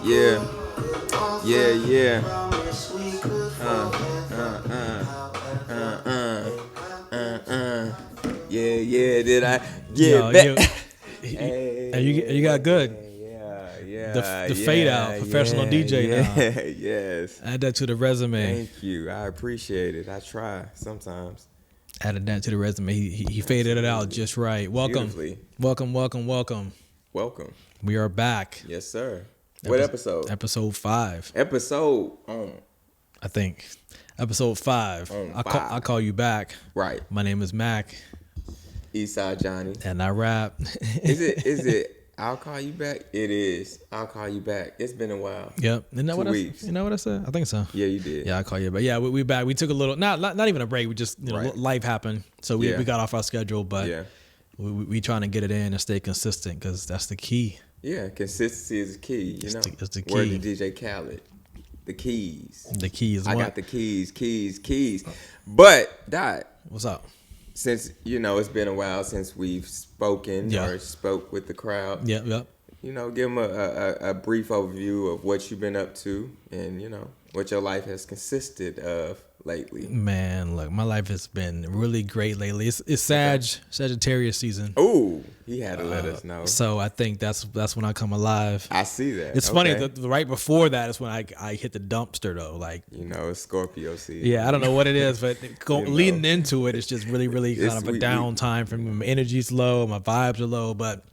Yeah, yeah, yeah. Uh, Yeah, yeah. Did I get Yo, back? you got good. Yeah, The yeah, the fade yeah, out, professional yeah, DJ now. yeah. Yes. Add that to the resume. Thank you. I appreciate it. I try sometimes. Added that to the resume. He faded it out Absolutely. just right. Welcome, Beautifully. welcome, welcome, welcome. Welcome. We are back. Yes, sir. What episode? Episode 5, Episode I think. Episode 5. On I five. call you back. right. My name is Mac, Eastside Johnny. and I rap. Is it? I'll call you back. It is. I'll call you back. It's been a while. Yep. Isn't that 2 what weeks. you know what I said? I think so. Yeah, you did. Yeah, I'll call you back. Yeah, we back. We took a little, not even a break. We just, Right. life happened. So we got off our schedule, but Yeah. we trying to get it in and stay consistent because that's the key. Yeah. Consistency is the key. You know. It's the Word key. to DJ Khaled. The keys. The key is I what? got the keys. But Dot, What's up? since it's been a while since we've spoken Yeah. or spoke with the crowd. Yep. Give them a brief overview of what you've been up to and, what your life has consisted of lately. Man, look, my life has been really great lately. It's Sagittarius season. Ooh, he had to let us know. So I think that's when I come alive. I see that. It's funny that right before that is when I hit the dumpster though. Like, It's Scorpio season. yeah, I don't know what it is, but leading into it, it's just really It's- kind of a down time for me. My energy's low, my vibes are low, but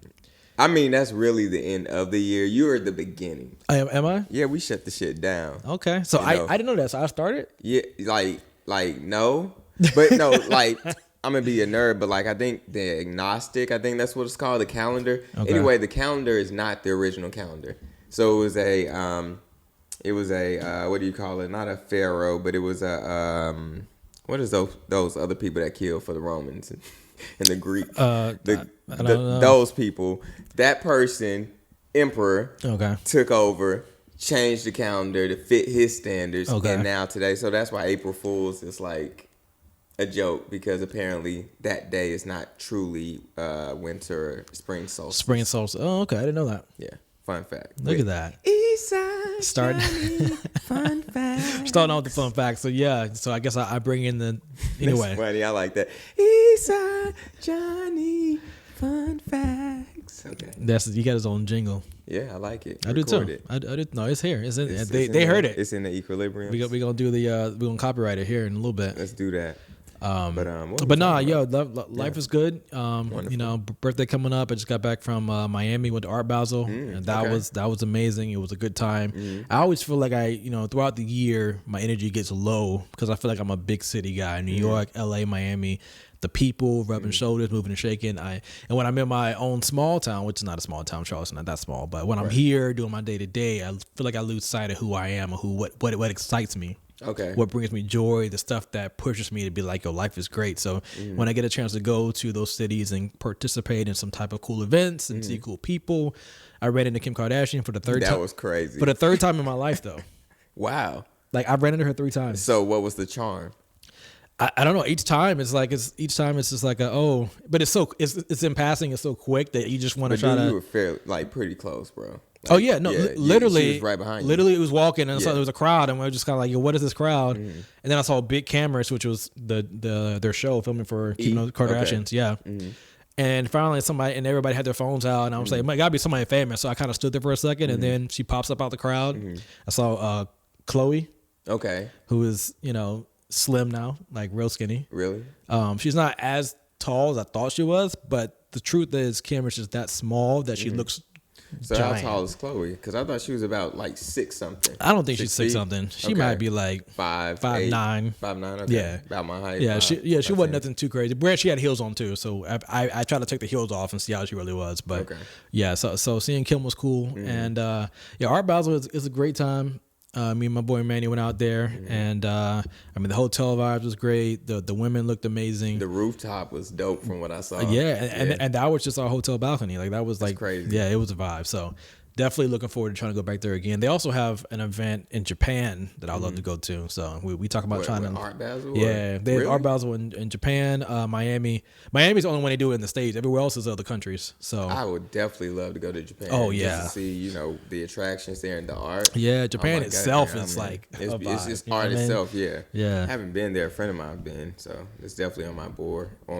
I mean, that's really the end of the year. You're at the beginning. am I? Yeah, we shut the shit down. Okay. So You know. I didn't know that. So I started? Yeah, like no, but no, like I'm gonna be a nerd, but like I think the agnostic, I think that's what it's called, the calendar. Okay. Anyway, the calendar is not the original calendar. So it was a what do you call it? Not a pharaoh, but it was a what is those other people that killed for the Romans and the Greek? I don't know. Those people. That person, emperor, Okay. took over, changed the calendar to fit his standards, Okay. and now today. So that's why April Fool's is like a joke, because apparently that day is not truly winter or spring solstice. Spring solstice. Oh, okay. I didn't know that. Yeah, fun fact. Look at that. Eastside Starting- Johnny, fun fact. Starting out with the fun facts. So yeah. So I guess I bring in the anyway. That's funny. I like that. Eastside Johnny, fun facts. Okay. That's you got his own jingle. Yeah, I like it. I do Record too. it. I do. No, it's here. It's in. It's they in heard the- it. It's in the equilibrium. We gonna do the we gonna copyright it here in a little bit. Let's do that. What we But nah, talking yo, about? life is good. Birthday coming up. I just got back from Miami, went to Art Basel, and that okay. was amazing. It was a good time. I always feel like throughout the year my energy gets low because I feel like I'm a big city guy. New York, LA, Miami. The people rubbing shoulders, moving and shaking. And when I'm in my own small town, which is not a small town, Charleston, not that small, but when I'm here doing my day to day, I feel like I lose sight of who I am or what excites me. Okay. What brings me joy, the stuff that pushes me to be like, yo, life is great. So when I get a chance to go to those cities and participate in some type of cool events and see cool people, I ran into Kim Kardashian for the third time. That was crazy. For the third time in my life, though. Wow. Like, I've ran into her 3 times. So what was the charm? I don't know. Each time it's just like but it's in passing. It's so quick that you just want to But try then to. you were fairly, pretty close, bro. Oh yeah, no, literally, she was right behind you. Literally, it was walking, and I saw Yeah. there was a crowd, and we were just kind of like, "Yo, what is this crowd?" And then I saw big cameras, which was their show filming for Keeping Up with the Kardashians, yeah. And finally, everybody had their phones out, and I was like, "It gotta be somebody famous." So I kind of stood there for a second, and then she pops up out the crowd. I saw Chloe, Okay. who is slim now, like real skinny. Really? She's not as tall as I thought she was, but the truth is, Kim is just that small that she looks. So giant. how tall is Chloe? Because I thought she was about like 6 something. I don't think she's 6 feet? something. She Okay. might be like 5'9". 5'9". 5'9". Okay. Yeah. About my height. Yeah, she 5'10". wasn't nothing too crazy. Brand, she had heels on too, so I tried to take the heels off and see how she really was. But Okay. yeah, so seeing Kim was cool, and Art Basel is a great time. Me and my boy Manny went out there, and the hotel vibes was great. The women looked amazing. The rooftop was dope from what I saw. And that was just our hotel balcony. Like that was like crazy. Yeah, it was a vibe. So definitely looking forward to trying to go back there again. They also have an event in Japan that I'd love to go to. So we talk about trying to. Art Basel? Yeah, they have Really? Art Basel in Japan, Miami. Miami's the only one they do it in the States. Everywhere else is other countries. So I would definitely love to go to Japan. Oh, just yeah. to see the attractions there and the art. yeah, Japan my itself goddamn, is man. like it's a vibe, just you know art what I mean? itself. Yeah, Yeah. I haven't been there. A friend of mine been, so it's definitely on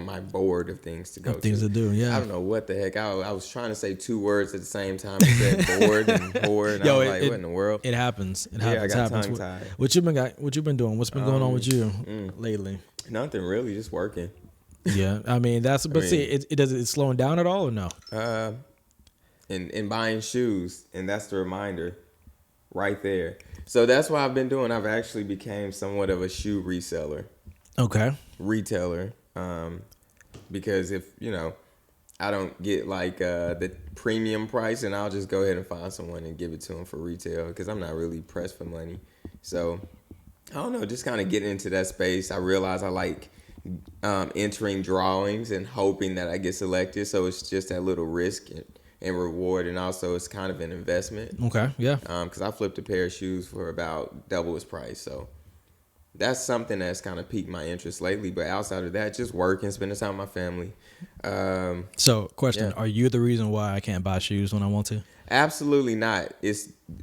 my board of things to go. Things to do. I Yeah. don't know what the heck. I was trying to say 2 words at the same time. I said bored and whore, and I was like, what in the world? It happens. It Yeah, I happens. got happens. tongue-tied. What you been doing? What's been going on with you lately? Nothing really, just working. Yeah, I mean that's. But see, it's slowing down at all or no? And buying shoes, and that's the reminder right there. So that's what I've been doing. I've actually became somewhat of a shoe retailer, because if I don't get like the premium price, and I'll just go ahead and find someone and give it to them for retail, because I'm not really pressed for money. So I don't know, just kind of getting into that space. I realize I like entering drawings and hoping that I get selected. So it's just that little risk and reward, and also it's kind of an investment. Okay, yeah. Because I flipped a pair of shoes for about double its price. So that's something that's kind of piqued my interest lately. But outside of that, just working, spending time with my family. So, question: yeah. Are you the reason why I can't buy shoes when I want to? Absolutely not.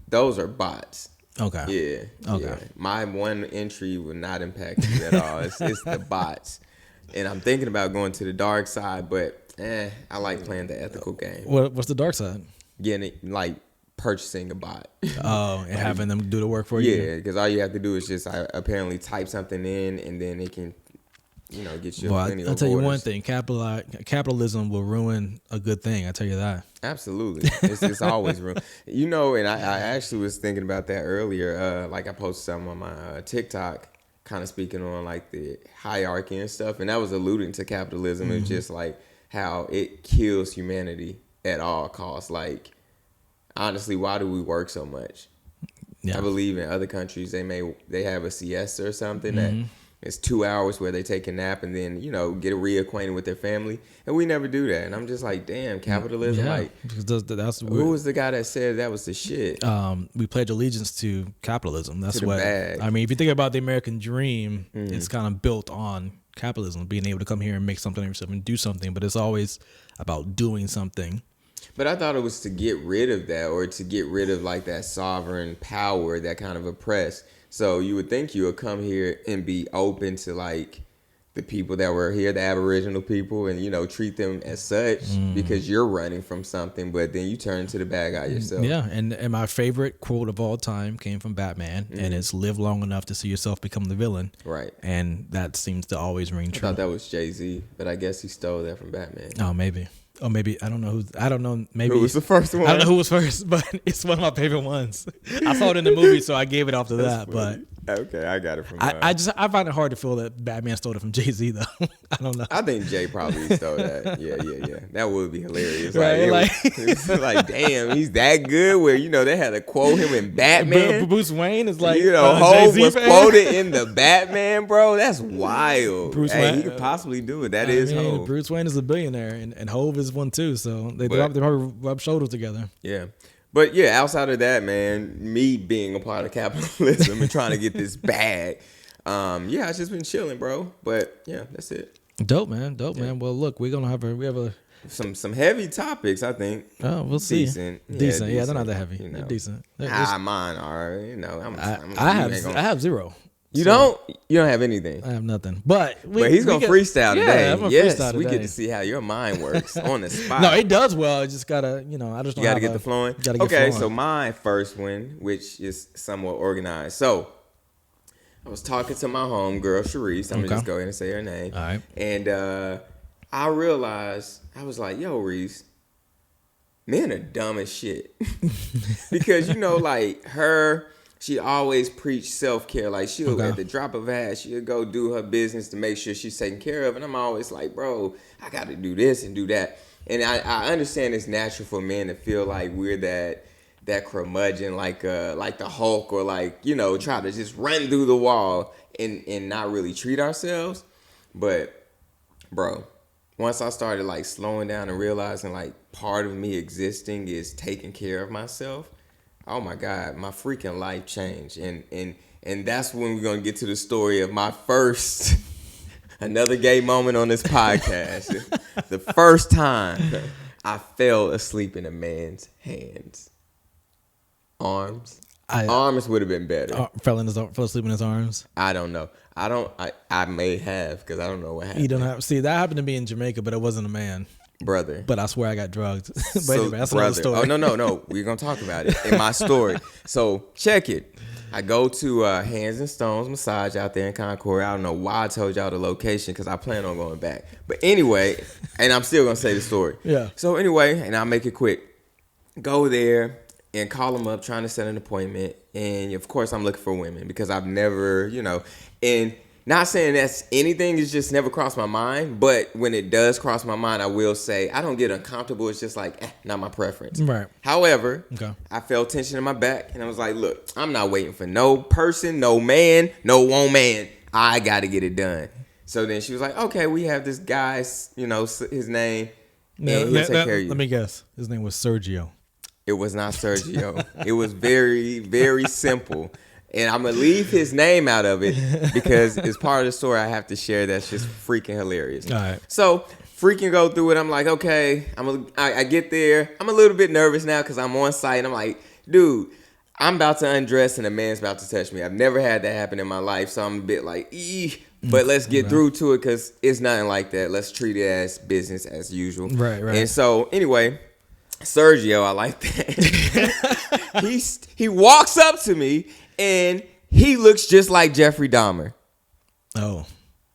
Those are bots. Okay. Yeah. Okay. Yeah. My one entry would not impact you at all. It's the bots. And I'm thinking about going to the dark side, but I like playing the ethical game. What's the dark side? Getting it, like purchasing a bot. Oh, and having them do the work for you. Yeah, because all you have to do is just apparently type something in, and then it can, get you Well, plenty I'll of tell you one orders. thing: capitalism will ruin a good thing. I tell you that. Absolutely. It's always room. And I actually was thinking about that earlier. Like I posted something on my TikTok, kind of speaking on like the hierarchy and stuff. And that was alluding to capitalism. It's just like how it kills humanity at all costs. Like, honestly, why do we work so much? Yeah. I believe in other countries, they have a siesta or something that it's 2 hours where they take a nap and then, get reacquainted with their family. And we never do that. And I'm just like, damn, capitalism. Yeah, Like, because that's who was the guy that said that was the shit? we pledge allegiance to capitalism. That's To the what bag. I mean. If you think about the American dream, it's kind of built on capitalism, being able to come here and make something of yourself and do something. But it's always about doing something. But I thought it was to get rid of that, or to get rid of like that sovereign power that kind of oppressed. So you would think you would come here and be open to like the people that were here, the Aboriginal people, and treat them as such because you're running from something, but then you turn into the bad guy yourself. Yeah, and my favorite quote of all time came from Batman, and it's "Live long enough to see yourself become the villain." Right. And that seems to always ring I true. thought that was Jay-Z, but I guess he stole that from Batman. Oh, maybe. Or maybe I don't know. I don't know. Maybe Who was the first one? I don't know who was first, but it's one of my favorite ones. I saw it in the movie, so I gave it off to that. But Okay, I got it from. I find it hard to feel that Batman stole it from Jay-Z though. I don't know. I think Jay probably stole that. Yeah. That would be hilarious. Right, It's like, damn, he's that good. Where they had to quote him in Batman. Bruce Wayne is like Hov Jay-Z was fan. quoted in the Batman, bro. That's wild. Bruce Hey, Wayne- he could possibly do it. That I is mean, Hov. Bruce Wayne is a billionaire, and Hove is one too. So they But- probably rub shoulders together. Yeah. But yeah, outside of that, man, me being a part of capitalism and trying to get this bag, I've just been chilling, bro. But yeah, that's it. Dope, man. Well, look, we have a Some heavy topics, I think. oh, we'll see. Decent. Decent. Yeah, they're not that heavy. You know. They're decent. Mine are. I have zero. You So, don't have anything. I have nothing. But He's gonna freestyle today. I'm gonna Yes, freestyle we today. get to see how your mind works on the spot. No, it does well. I just gotta, I just don't You gotta have get the flowing. Gotta get Okay, flowing. so my first one, which is somewhat organized. So I was talking to my homegirl, Sharice. I'm gonna Okay. just go ahead and say her name. All right. And I realized, I was like, yo, Reese, men are dumb as shit. Because, like her, she always preached self-care. Like, she'll, Okay. at the drop of a hat, she'll go do her business to make sure she's taken care of. And I'm always like, bro, I got to do this and do that. And I understand it's natural for men to feel like we're that curmudgeon, like the Hulk, or like, try to just run through the wall and not really treat ourselves. But, bro, once I started like slowing down and realizing like part of me existing is taking care of myself, oh my God, my freaking life changed. And that's when we're gonna get to the story of my first another gay moment on this podcast. The first time I fell asleep in a man's hands. Arms. Arms would have been better. Fell asleep in his arms. I don't know. I may have, because I don't know what happened. You don't have. See, that happened to me in Jamaica, but it wasn't a man. Brother. But I swear I got drugged. But So, anyway, that's another story. Oh, no. We're going to talk about it in my story. So check it. I go to Hands and Stones Massage out there in Concord. I don't know why I told y'all the location, because I plan on going back. But anyway, and I'm still going to say the story. Yeah. So anyway, and I'll make it quick. Go there and call them up trying to set an appointment. And of course, I'm looking for women because I've never, and not saying that's anything, it's just never crossed my mind. But when it does cross my mind, I will say I don't get uncomfortable. It's just like, not my preference. Right. However, Okay. I felt tension in my back and I was like, look, I'm not waiting for no person, no man, no woman. I got to get it done. So then she was like, okay, we have this guy, his name. And he'll take care of you. Let me guess. His name was Sergio. It was not Sergio. It was very, very simple. And I'm going to leave his name out of it because it's part of the story I have to share that's just freaking hilarious. All right. So, freaking go through it. I'm like, okay. I get there. I'm a little bit nervous now because I'm on site. And I'm like, dude, I'm about to undress and a man's about to touch me. I've never had that happen in my life. So, I'm a bit like, but let's get through to it because it's nothing like that. Let's treat it as business as usual. Right. And so, anyway, Sergio, I like that. He walks up to me and he looks just like Jeffrey Dahmer. Oh.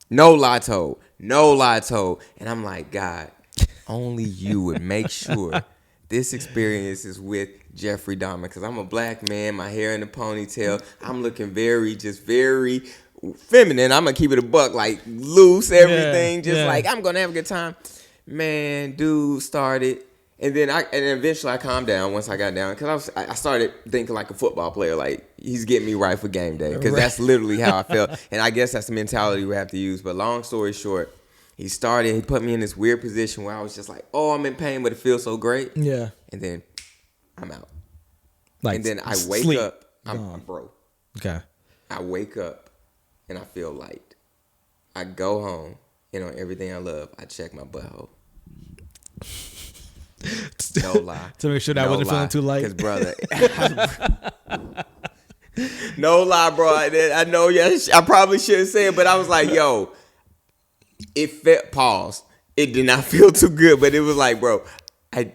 No lie told. And I'm like, God, only you would make sure this experience is with Jeffrey Dahmer, because I'm a black man, my hair in a ponytail. I'm looking very feminine. I'm gonna keep it a buck, like loose, everything, like I'm gonna have a good time. Man, dude started. And then eventually I calmed down once I got down, because I started thinking like a football player, like he's getting me right for game day, because that's literally how I felt. And I guess that's the mentality we have to use. But long story short, he put me in this weird position where I was just like, oh, I'm in pain, but it feels so great. Yeah. And then I'm out. Like, and then I wake sleep. up. I'm broke. Okay. I wake up and I feel light. I go home and on everything I love, I check my butthole. No lie. To make sure that I wasn't feeling too light. Because, brother, no lie, bro. I know, I probably shouldn't say it, but I was like, yo, it felt, pause. It did not feel too good, but it was like, bro, I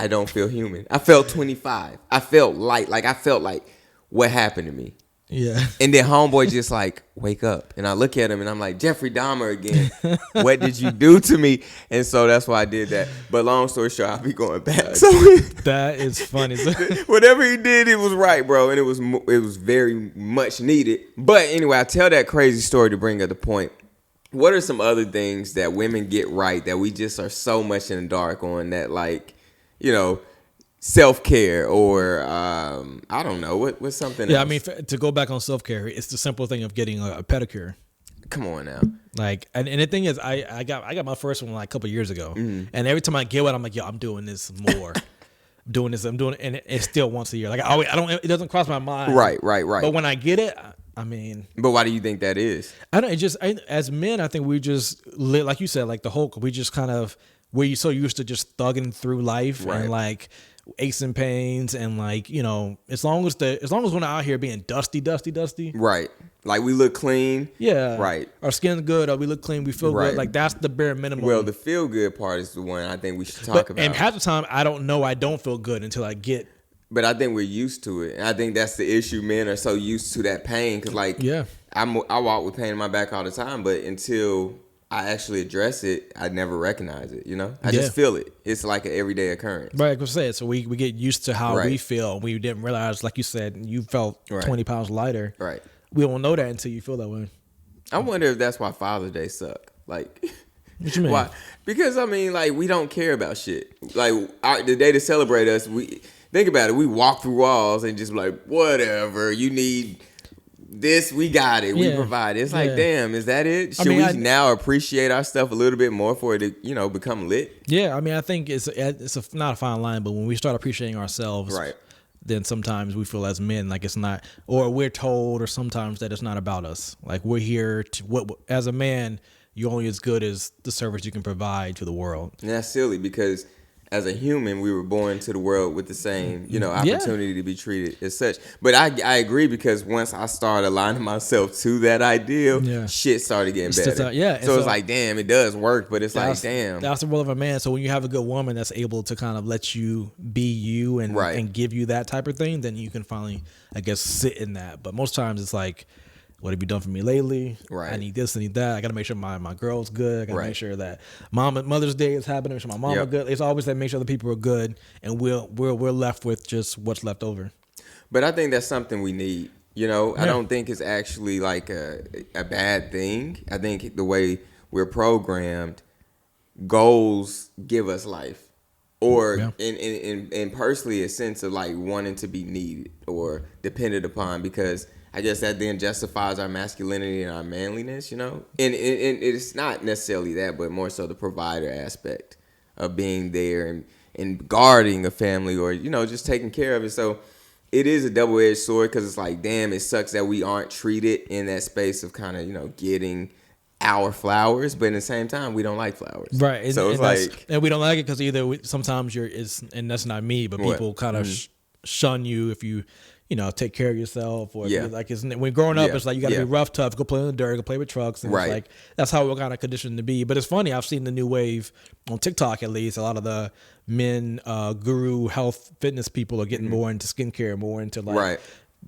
don't feel human. I felt 25. I felt light. Like, I felt like, what happened to me? Yeah. And then homeboy just like, wake up. And I look at him and I'm like, Jeffrey Dahmer again. What did you do to me? And so that's why I did that. But long story short, I'll be going back. So that is funny. Whatever he did, it was right, bro. And it was very much needed. But anyway, I tell that crazy story to bring up the point. What are some other things that women get right that we just are so much in the dark on, that, like, self-care, or I don't know, what's something else? I mean, to go back on self-care, it's the simple thing of getting a pedicure. Come on now. Like, and the thing is, I got my first one like a couple years ago, and every time I get one, I'm like, yo, I'm doing this more. And it's still once a year. Like, it doesn't cross my mind. Right. But when I get it, I mean, but why do you think that is? I don't. As men, I think we just live, like you said, like the Hulk. We just kind of, we're so used to just thugging through life, and like aches and pains, and like, as long as we're not out here being dusty, right? Like, we look clean, right? Our skin's good, or we look clean, we feel good. Like, that's the bare minimum. Well, the feel good part is the one I think we should talk about. And half the time, I don't feel good until I get. But I think we're used to it, and I think that's the issue. Men are so used to that pain, because I walk with pain in my back all the time, but until I actually address it, I never recognize it. I just feel it. It's like an everyday occurrence. Right, like I said, so we get used to how we feel. We didn't realize, like you said, you felt 20 pounds lighter. Right. We won't know that until you feel that way. I wonder if that's why Father's Day suck. Like, what you mean? Why? Because, I mean, like, we don't care about shit. Like, the day to celebrate us, think about it. We walk through walls and just be like, whatever. You need this we got it. We Yeah. provide it. It's like, Yeah. damn, is that it? I Should mean, we I- now appreciate our stuff a little bit more for it to, become lit? Yeah, I mean, I think it's not a fine line, but when we start appreciating ourselves, Right. then sometimes we feel as men like it's not, or we're told, or sometimes that it's not about us. Like we're here to what as a man, you're only as good as the service you can provide to the world. And that's silly because as a human, we were born to the world with the same, opportunity to be treated as such. But I agree because once I started aligning myself to that ideal, Yeah. shit started getting It's just, better. yeah, and So it's so- like, damn, it does work, but it's like, damn. That's the role of a man. So when you have a good woman that's able to kind of let you be you and Right. and give you that type of thing, then you can finally, I guess, sit in that. But most times it's like, what have you done for me lately? Right. I need this, I need that. I got to make sure my girl's good. I got to Right. make sure that Mother's Day is happening. Make sure my mama Yep. good. It's always that make sure the people are good, and we're left with just what's left over. But I think that's something we need. I Yeah. don't think it's actually like a bad thing. I think the way we're programmed, goals give us life. Or Yeah. in personally a sense of like wanting to be needed or depended upon, because I guess that then justifies our masculinity and our manliness, And it's not necessarily that, but more so the provider aspect of being there and guarding a family or, just taking care of it. So it is a double-edged sword because it's like, damn, it sucks that we aren't treated in that space of kind of, getting our flowers, but at the same time, we don't like flowers. Right. And, So it's like, and we don't like it because either sometimes and that's not me, but What? people kind of shun you if you, take care of yourself or if Yeah. you're like, when growing up, Yeah. it's like, you got to Yeah. be rough, tough, go play in the dirt, go play with trucks. And Right. it's like, that's how we're kind of conditioned to be. But it's funny. I've seen the new wave on TikTok, at least. A lot of the men, guru health fitness people are getting more into skincare, more into like, Right.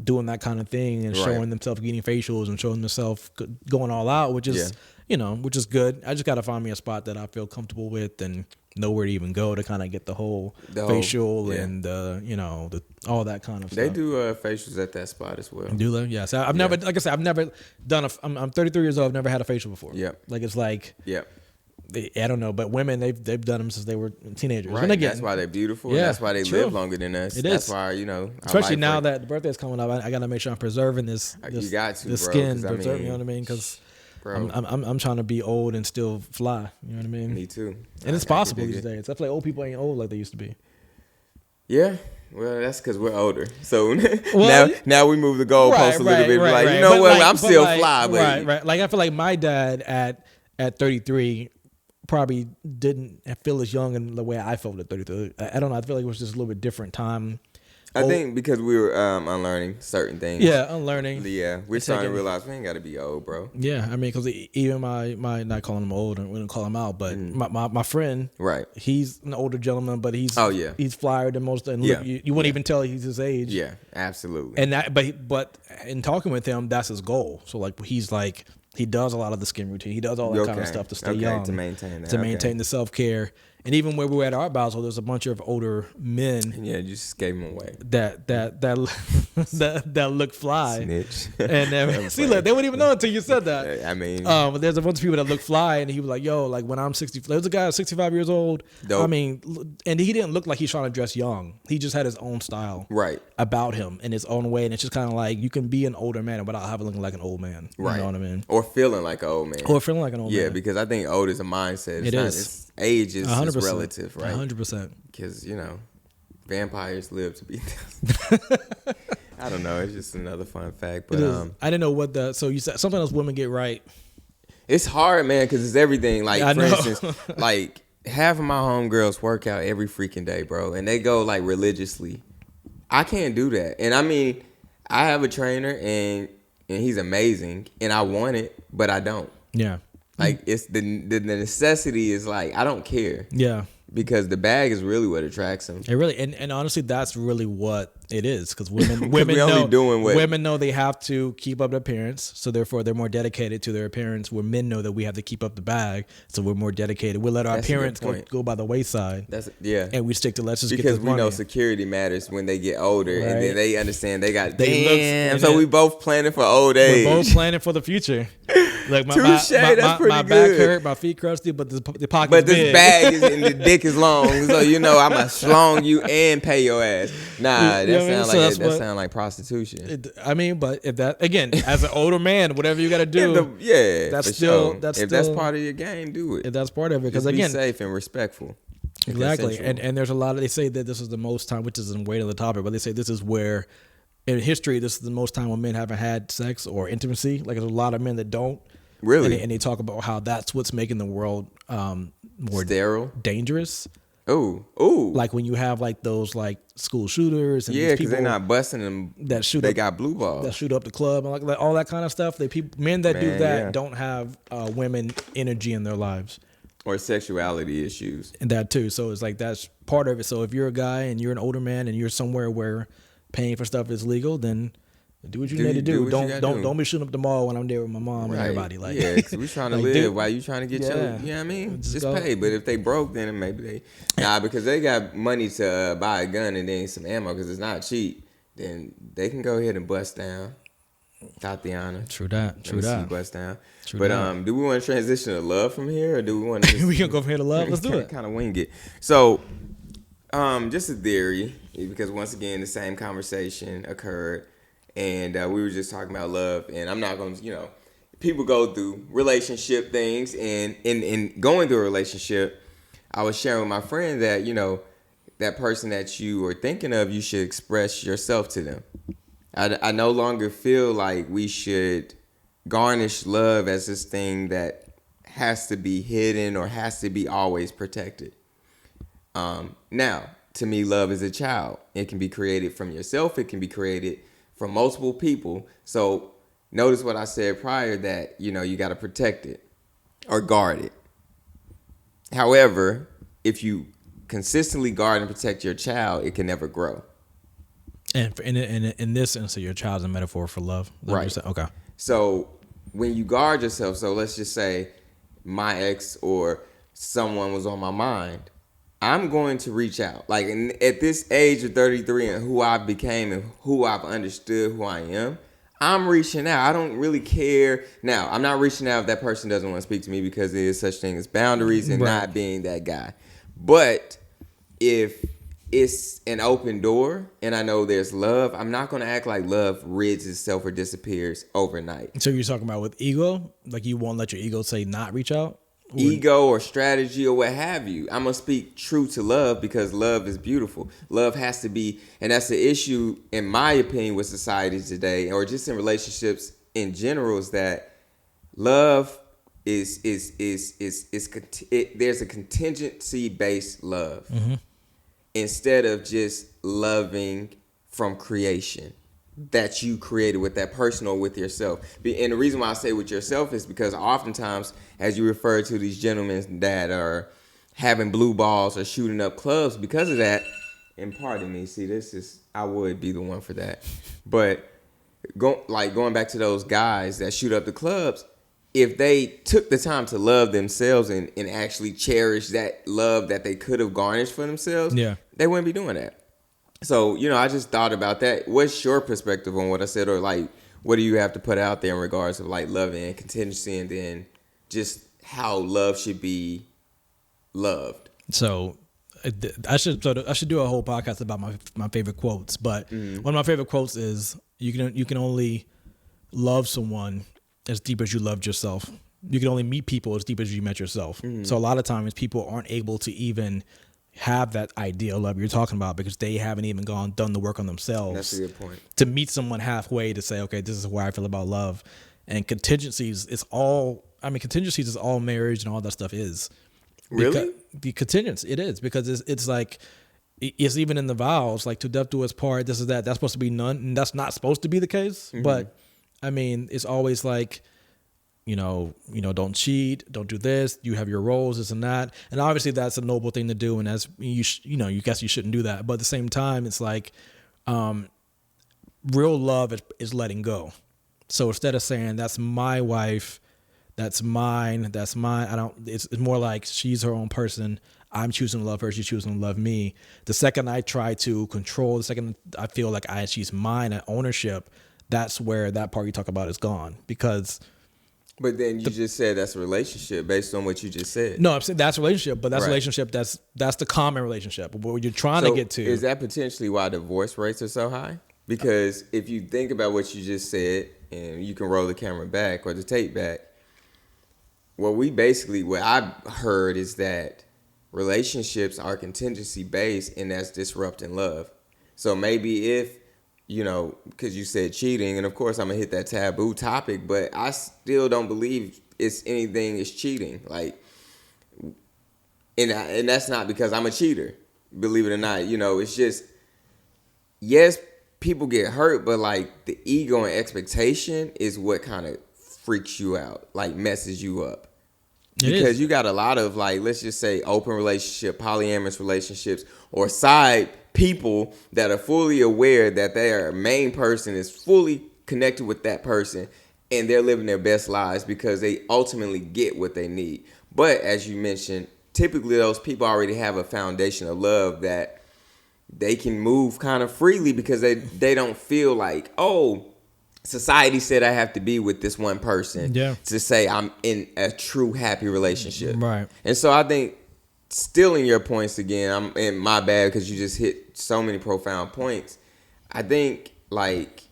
doing that kind of thing and Right. showing themselves getting facials and showing themselves going all out, which is, which is good. I just got to find me a spot that I feel comfortable with and know where to even go to kind of get the whole facial yeah. and, all that kind of They stuff. do facials at that spot as well. Do they? Yeah. So I've never, like I said, I've never done I'm 33 years old. I've never had a facial before. Yep. Like it's like, Yep. I don't know, but women, they've done them since they were teenagers. Right. And again, That's why they're beautiful. Yeah, That's why they true. live longer than us. It That's is. why, especially our now life that the birthday's coming up, I got to make sure I'm preserving this You got to, the bro, skin, 'cause I preserve, you mean, know what I mean? Because bro, I'm trying to be old and still fly. You know what I mean? me too. And it's I can possible dig these it. days. I feel like old people ain't old like they used to be. Yeah. Well, that's because we're older. So now we move the goalposts a little bit. Right. You know But what? like- I'm but still like- fly, but right. Like I feel like my dad at 33 probably didn't feel as young in the way I felt at 33. I don't know. I feel like it was just a little bit different time. I think because we were unlearning certain things. Yeah, unlearning. Yeah, we're starting to taking- realize we ain't got to be old, bro. Yeah, I mean, because even my not calling him old, and we don't call him out, but my friend, Right. he's an older gentleman, but he's Oh, yeah. he's flyer than most, and Yeah. you wouldn't even tell he's his age. Yeah, absolutely. And that, but in talking with him, that's his goal. So like he's like he does a lot of the skin routine, he does all that kind of Okay. stuff to stay Okay, young, to maintain that. to Okay. maintain the self care. And even where we were at Art Basel, there's a bunch of older men Yeah, you just gave him away. that look fly. Snitch. And I'm see, look, they wouldn't even know until you said that. I mean, But there's a bunch of people that look fly, and he was like, "Yo, like when I'm 60, there's a guy 65 years old. Dope. I mean, and he didn't look like he's trying to dress young. He just had his own style, right. about him in his own way, and it's just kind of like you can be an older man without having looking like an old man. Right. You know what I mean? Or feeling like an old man. Or feeling like an old yeah, man. because I think old is a mindset. It Not, is. It's, age is 100%. relative, right? 100%. Because, vampires live to be. I don't know. It's just another fun fact. But It is. I didn't know what so you said something else women get right. it's hard, man, because it's everything. Like, I for know. instance, like half of my homegirls work out every freaking day, bro. And they go like religiously. I can't do that. And I mean, I have a trainer and he's amazing. And I want it, but I don't. Yeah. Like, it's the necessity is like, I don't care. Yeah. Because the bag is really what attracts them. It really and honestly, that's really what it is because women we only know doing what- women know they have to keep up their appearance, so therefore they're more dedicated to their appearance. Where men know that we have to keep up the bag, so we're more dedicated. We let our That's a good appearance point. go by the wayside, That's and we stick to let's just because get this we know money. security matters when they get older, and Right. then they understand they got They look- damn. and So then- we both planning for old age. We're both planning for the future. Like Touche, that's pretty my back good. hurt, my feet crusty, but the pocket's But this big. bag is and the dick is long, so you know I'ma slong you and pay your ass. Nah, You know what I mean? that So sound that's like what- sound like prostitution. But if that again, as an older man, whatever you got to do, That's that's for still- sure. that's if that's still- part of your game, do it. if that's part of it, because Just be again, safe and respectful. and exactly, consensual. and there's a lot of they say that this is the most time, which isn't way to the topic, but they say this is where in history this is the most time when men haven't had sex or intimacy. Like there's a lot of men that don't. Really? And they talk about how that's what's making the world more Sterile. dangerous. Ooh. Like when you have like those like school shooters and Yeah, these because they're people not busting them. that shoot They up, got blue balls. that shoot up the club and like all that kind of stuff. Men that do Man, that yeah. don't have women energy in their lives, Or sexuality issues. and that too. So it's like that's part of it. So if you're a guy and you're an older man and you're somewhere where paying for stuff is legal, then do what you need to do do. what you Don't gotta don't do. don't be shooting up the mall when I'm there with my mom and everybody. Like yeah, because we trying to like, live dude, while you trying to get your, yeah. you know what I mean? Just Just go. pay. But if they broke, then maybe because they got money to buy a gun and then some ammo because it's not cheap, then they can go ahead and bust down. Tatiana. True that. True that. Bust down. True But that. do we want to transition to love from here or do we want to just We can go from here to love. Let's do it. kind of wing it. So, just a theory, because once again, the same conversation occurred, and we were just talking about love, and I'm not going to, people go through relationship things, and in going through a relationship, I was sharing with my friend that, that person that you are thinking of, you should express yourself to them. I no longer feel like we should garnish love as this thing that has to be hidden or has to be always protected. Now, to me, love is a child. It can be created from yourself. It can be created from multiple people. So notice what I said prior that, you got to protect it or guard it. However, if you consistently guard and protect your child, it can never grow. And in this instance, your child's a metaphor for love. Is that what you're Right. saying? Okay. So when you guard yourself, so let's just say my ex or someone was on my mind, I'm going to reach out. Like at this age of 33 and who I became and who I've understood who I am, I'm reaching out. I don't really care. Now, I'm not reaching out if that person doesn't want to speak to me because there is such thing as boundaries and Right. not being that guy. But if it's an open door and I know there's love, I'm not going to act like love rids itself or disappears overnight. So you're talking about with ego, like you won't let your ego say not reach out. Ego or strategy or what have you. I'm going to speak true to love because love is beautiful. Love has to be, and that's the issue in my opinion with society today or just in relationships in general is that love there's a contingency based love instead of just loving from creation that you created with that person or with yourself. And the reason why I say with yourself is because oftentimes, as you refer to these gentlemen that are having blue balls or shooting up clubs because of that, and pardon me, I would be the one for that. But going back to those guys that shoot up the clubs, if they took the time to love themselves and actually cherish that love that they could have garnished for themselves, Yeah. they wouldn't be doing that. So, I just thought about that. What's your perspective on what I said? Or like, what do you have to put out there in regards of like loving and contingency and then just how love should be loved? So I should do a whole podcast about my favorite quotes. But one of my favorite quotes is you can only love someone as deep as you loved yourself. You can only meet people as deep as you met yourself. So a lot of times people aren't able to even have that ideal love you're talking about because they haven't even done the work on themselves. That's a good point. To meet someone halfway to say, okay, this is where I feel about love. And contingencies is all marriage and all that stuff is. Really? The contingency, it is because it's like it's even in the vows, like to death do us part. This is that. That's supposed to be none, and that's not supposed to be the case. But I mean, it's always like, don't cheat, don't do this. You have your roles, this and that, and obviously that's a noble thing to do, and that's you guess you shouldn't do that. But at the same time, it's like, real love is letting go. So instead of saying that's my wife, that's mine, it's more like she's her own person. I'm choosing to love her. She's choosing to love me. The second I try to control, the second I feel like she's mine at ownership, that's where that part you talk about is gone. Because But then you just said that's a relationship based on what you just said. No, I'm saying that's a relationship, but that's a Right. relationship that's the common relationship. What you're trying to So get to. is that potentially why divorce rates are so high? Because if you think about what you just said, and you can roll the camera back or the tape back, what I heard is that relationships are contingency based, and that's disrupting love. So maybe if, because you said cheating, and of course I'm gonna hit that taboo topic, but I still don't believe it's anything is cheating. Like, and that's not because I'm a cheater, believe it or not. It's just, yes, people get hurt, but like the ego and expectation is what kind of freaks you out, like messes you up. Because you got a lot of, like, let's just say open relationship, polyamorous relationships, or side people that are fully aware that their main person is fully connected with that person, and they're living their best lives because they ultimately get what they need. But as you mentioned, typically those people already have a foundation of love that they can move kind of freely because they don't feel like, oh, society said I have to be with this one person to say I'm in a true happy relationship. Right. And so I think, stealing your points again, I'm in my bad because you just hit so many profound points. I think, like,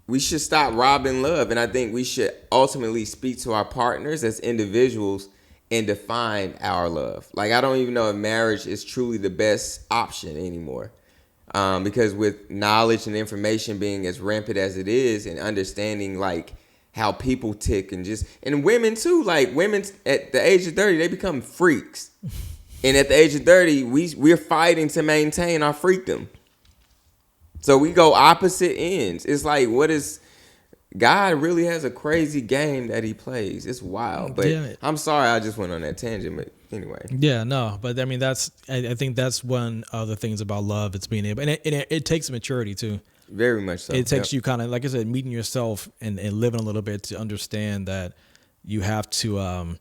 we should stop robbing love. And I think we should ultimately speak to our partners as individuals and define our love. Like, I don't even know if marriage is truly the best option anymore. Because with knowledge and information being as rampant as it is, and understanding like how people tick, and women too, like women at the age of 30, they become freaks. And at the age of 30, we're fighting to maintain our freakdom. So we go opposite ends. It's like, God really has a crazy game that he plays. It's wild. But I'm sorry I just went on that tangent, but anyway. Yeah, no, but I mean, I think that's one of the things about love. It's being able, and it takes maturity too. Very much so. It takes you kind of, like I said, meeting yourself and living a little bit to understand that you have to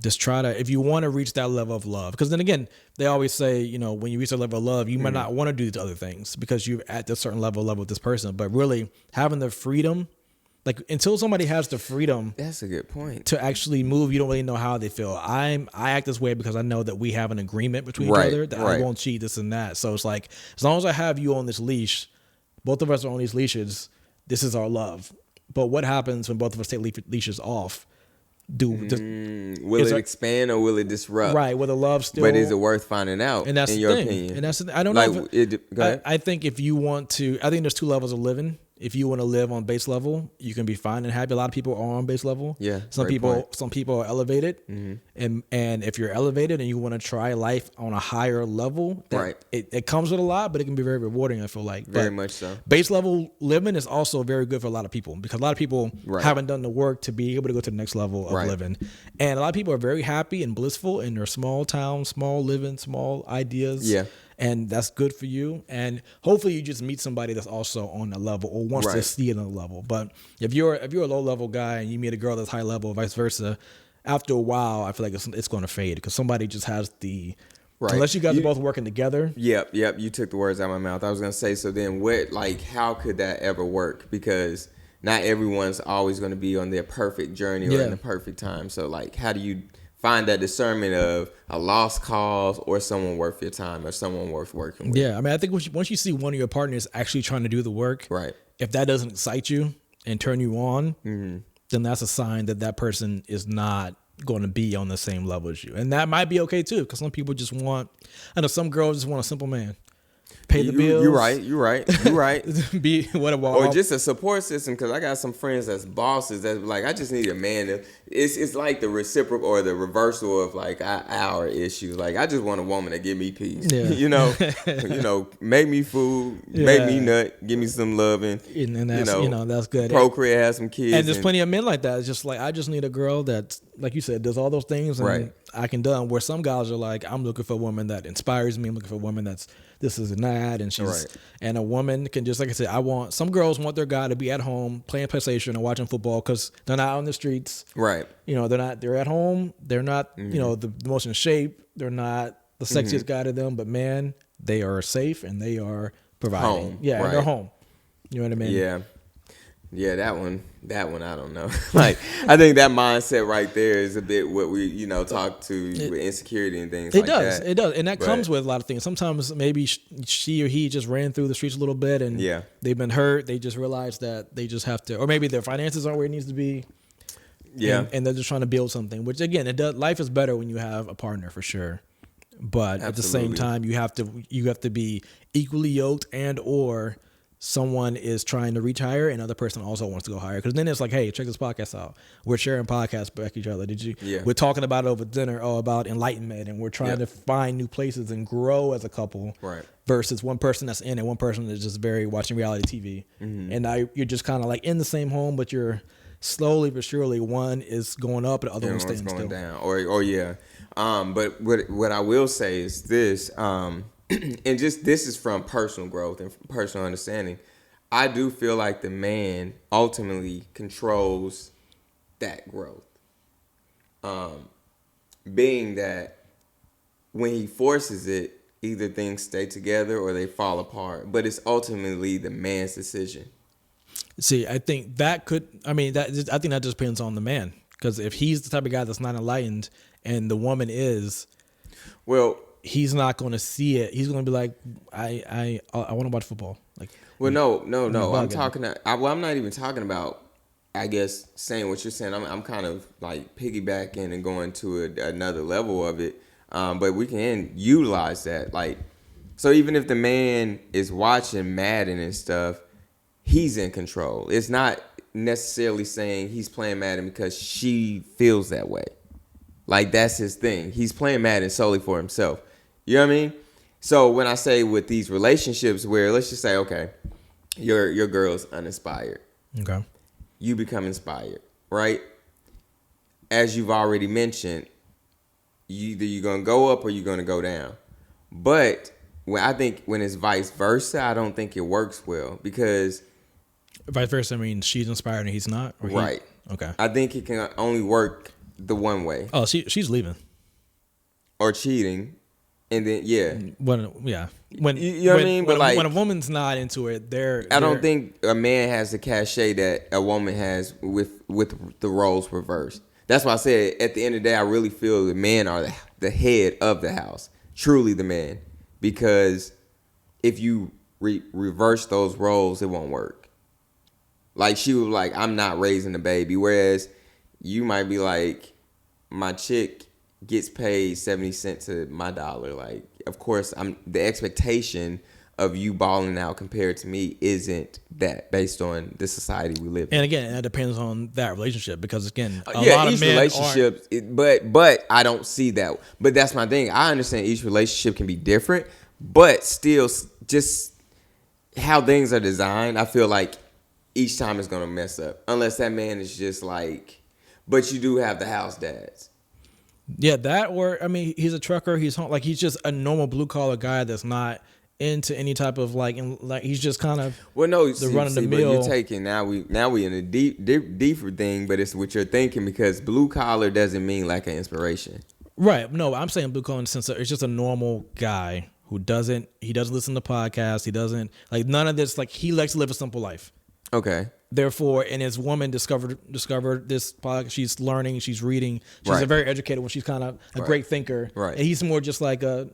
just try to, if you want to reach that level of love, because then again, they always say, when you reach a level of love, you might not want to do these other things because you're at this certain level with this person. But really having the freedom, like until somebody has the freedom, that's a good point, to actually move, you don't really know how they feel. I act this way because I know that we have an agreement between each other that I won't cheat, this and that. So it's like, as long as I have you on this leash, both of us are on these leashes, this is our love. But what happens when both of us take leashes off? Will it expand or will it disrupt? Right, will the love still? But is it worth finding out? And that's in the your thing. opinion? And that's the thing. I don't know. Go ahead. I think if you want to, I think there's two levels of living. If you want to live on base level, you can be fine and happy. A lot of people are on base level. Yeah. Some people are elevated. Mm-hmm. And if you're elevated and you want to try life on a higher level, it comes with a lot, but it can be very rewarding, I feel like. Very much so. Base level living is also very good for a lot of people because a lot of people haven't done the work to be able to go to the next level of living. And a lot of people are very happy and blissful in their small town, small living, small ideas. Yeah. And that's good for you. And hopefully you just meet somebody that's also on that level or wants to see it on a level. But if you're a low level guy and you meet a girl that's high level, vice versa, after a while, I feel like it's going to fade because somebody just has the, unless you guys are both working together. Yep. You took the words out of my mouth. I was going to say, so then how could that ever work? Because not everyone's always going to be on their perfect journey or in the perfect time. So like, how do you find that discernment of a lost cause or someone worth your time or someone worth working with? Yeah, I mean, I think once you see one of your partners actually trying to do the work, if that doesn't excite you and turn you on, then that's a sign that person is not going to be on the same level as you. And that might be okay too, because some people just want, I know some girls just want a simple man. Pay the bills. You're right. Be whatever. Or just a support system, because I got some friends that's bosses that's like, I just need a man. It's like the reciprocal or the reversal of like our issue. Like, I just want a woman to give me peace. Yeah. Make me food, make me nut, give me some loving. And that's, that's good. Procreate, have some kids. And there's plenty of men like that. It's just like, I just need a girl that, like you said, does all those things and I can do them. Where some guys are like, I'm looking for a woman that inspires me. I'm looking for a woman that's this is and that, and she's and a woman can just, like I said, some girls want their guy to be at home playing PlayStation or watching football because they're not on the streets. Right. They're at home. They're not, the most in shape. They're not the sexiest guy to them, but man, they are safe and they are providing. Home. Yeah, and they're home. You know what I mean? Yeah. Yeah, that one, I don't know. Like, I think that mindset right there is a bit what we, talk to with insecurity and things It like does. that. It does. And that But, comes with a lot of things. Sometimes maybe she or he just ran through the streets a little bit and Yeah. they've been hurt. They just realized that they just have to, or maybe their finances aren't where it needs to be. Yeah. And they're just trying to build something, which again, it does. Life is better when you have a partner for sure. But at the same Absolutely. time, you have to be equally yoked, and or someone is trying to reach higher and other person also wants to go higher. Because then it's like, hey, check this podcast out. We're sharing podcasts back each other. Yeah. We're talking about it over dinner, about enlightenment, and we're trying to find new places and grow as a couple. Right. Versus one person that's in it, one person that's just very watching reality TV, and now you're just kind of like in the same home, but you're slowly but surely one is going up and the other one's staying going still. down. Or yeah. But what I will say is this, and just this is from personal growth and personal understanding. I do feel like the man ultimately controls that growth. Being that when he forces it, either things stay together or they fall apart. But it's ultimately the man's decision. See, I think that I think that just depends on the man. Because if he's the type of guy that's not enlightened and the woman is, Well, he's not going to see it. He's going to be like, I want to watch football. Like, well, no. bugging. I'm not even talking about, I guess, saying what you're saying. I'm kind of like piggybacking and going to another level of it. But we can utilize that. Like, so even if the man is watching Madden and stuff, he's in control. It's not necessarily saying he's playing Madden because she feels that way. Like, that's his thing. He's playing Madden solely for himself. You know what I mean? So when I say with these relationships where, let's just say, okay, your girl's uninspired. okay. You become inspired, right? As you've already mentioned, either you're going to go up or you're going to go down. But I think when it's vice versa, I don't think it works well because... Vice versa, I mean, she's inspired and he's not? Or right. Okay. I think it can only work the one way. Oh, she's leaving. Or cheating. And then, yeah. When You know what I mean? But like, when a woman's not into it, I don't think a man has the cachet that a woman has with the roles reversed. That's why I said at the end of the day, I really feel the men are the head of the house. Truly the man. Because if you reverse those roles, it won't work. Like, she was like, I'm not raising the baby. Whereas you might be like, my chick gets paid 70 cents to my dollar. Like, of course, the expectation of you balling out compared to me isn't that based on the society we live in. And again, that depends on that relationship because again, a lot each of men relationship, but I don't see that. But that's my thing. I understand each relationship can be different, but still, just how things are designed, I feel like each time it's gonna mess up unless that man is just like. But you do have the house dads. Yeah, that or I mean, he's a trucker. He's home, like he's just a normal blue collar guy that's not into any type of like he's just kind of run of the but mill. you're taking now we in a deeper thing, but it's what you're thinking because blue collar doesn't mean like an inspiration. Right. No, I'm saying blue collar in the sense that it's just a normal guy who doesn't listen to podcasts. He doesn't like none of this. Like he likes to live a simple life. Okay. Therefore, and his woman discovered this podcast. She's learning, she's reading. She's a very educated one. She's kind of a great thinker. Right. And he's more just like a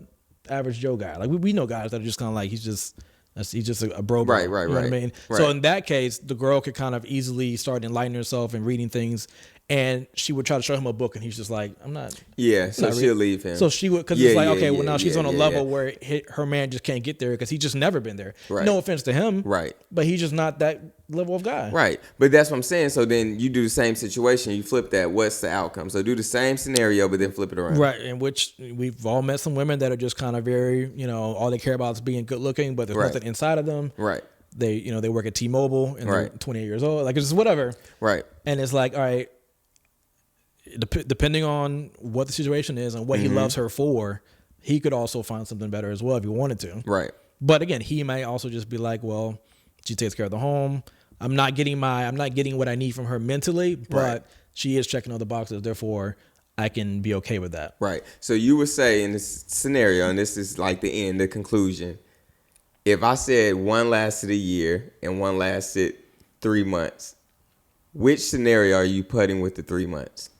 average Joe guy. Like we know guys that are just kind of like he's just a bro. Right. You know what I mean? Right. So in that case, the girl could kind of easily start enlightening herself and reading things. And she would try to show him a book, and he's just like, "I'm not." Yeah, so she'll leave him. So she would, because it's like, okay, well now she's on a level where her man just can't get there because he's just never been there. Right. No offense to him, right? But he's just not that level of guy, right? But that's what I'm saying. So then you do the same situation, you flip that. What's the outcome? So do the same scenario, but then flip it around, right? In which we've all met some women that are just kind of very, all they care about is being good looking, but there's nothing inside of them, right? They, they work at T-Mobile and they're 28 years old, like it's just whatever, right? And it's like, all right. Depending on what the situation is and what he loves her for, he could also find something better as well if he wanted to. Right. But again, he may also just be like, well, she takes care of the home. I'm not getting what I need from her mentally, but she is checking all the boxes. Therefore, I can be okay with that. Right. So you would say in this scenario, and this is like the end, the conclusion. If I said one lasted a year and one lasted 3 months. Which scenario are you putting with the 3 months?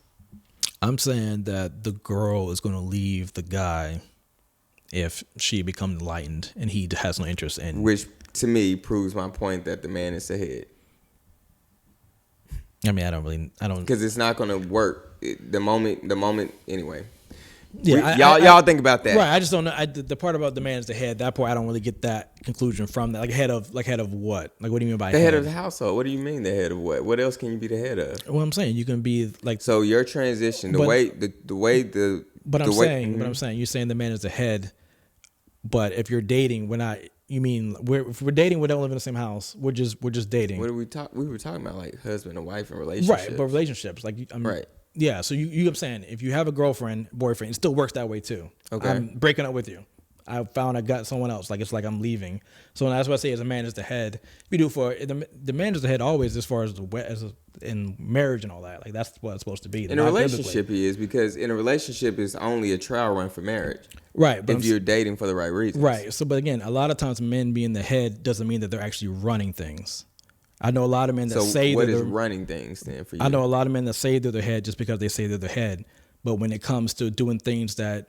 I'm saying that the girl is going to leave the guy if she becomes enlightened and he has no interest in. Which, to me, proves my point that the man is ahead. I mean, I don't. Because it's not going to work. The moment, anyway. Yeah, y'all think about that. Right, I just don't know. The part about the man is the head. That part, I don't really get that conclusion from that. Like head of what? Like what do you mean by the head of the household? What do you mean the head of what? What else can you be the head of? Well, I'm saying you can be like. So your transition, the way. But I'm saying you're saying the man is the head, but if you're dating, we're not. You mean if we're dating, we don't live in the same house. We're just dating. What are we talk? We were talking about like husband and wife and relationships. Right, but relationships, like right. Yeah, so you I'm saying if you have a girlfriend, boyfriend, it still works that way too. Okay. I'm breaking up with you. I found I got someone else. Like it's like I'm leaving. So that's what I say as a man is the head. We do for the man is the head always as far as in marriage and all that. Like that's what it's supposed to be. In a relationship, he is because in a relationship is only a trial run for marriage. Right, but if you're dating for the right reasons. Right. So, but again, a lot of times men being the head doesn't mean that they're actually running things. I know a lot of men that say what is running things then for you? I know a lot of men that say they're the head just because they say they're the head. But when it comes to doing things that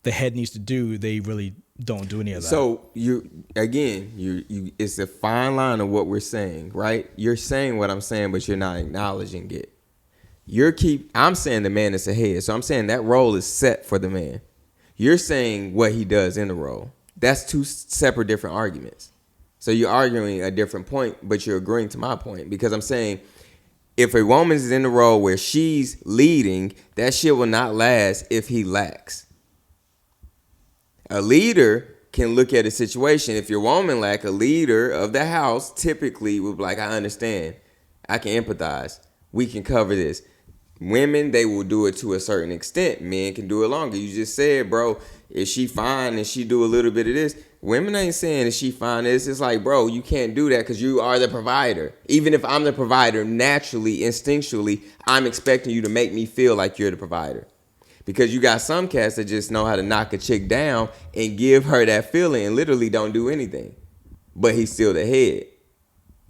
the head needs to do, they really don't do any of that. So you it's a fine line of what we're saying, right? You're saying what I'm saying, but you're not acknowledging it. I'm saying the man is the head. So I'm saying that role is set for the man. You're saying what he does in the role. That's two separate different arguments. So you're arguing a different point, but you're agreeing to my point because I'm saying if a woman is in the role where she's leading, that shit will not last if he lacks. A leader can look at a situation. If your woman lack, a leader of the house typically would be like, I understand. I can empathize. We can cover this. Women, they will do it to a certain extent. Men can do it longer. You just said, bro, is she fine and she do a little bit of this? Women ain't saying is she fine. It's just like, bro, you can't do that because you are the provider. Even if I'm the provider, naturally, instinctually, I'm expecting you to make me feel like you're the provider. Because you got some cats that just know how to knock a chick down and give her that feeling and literally don't do anything. But he's still the head.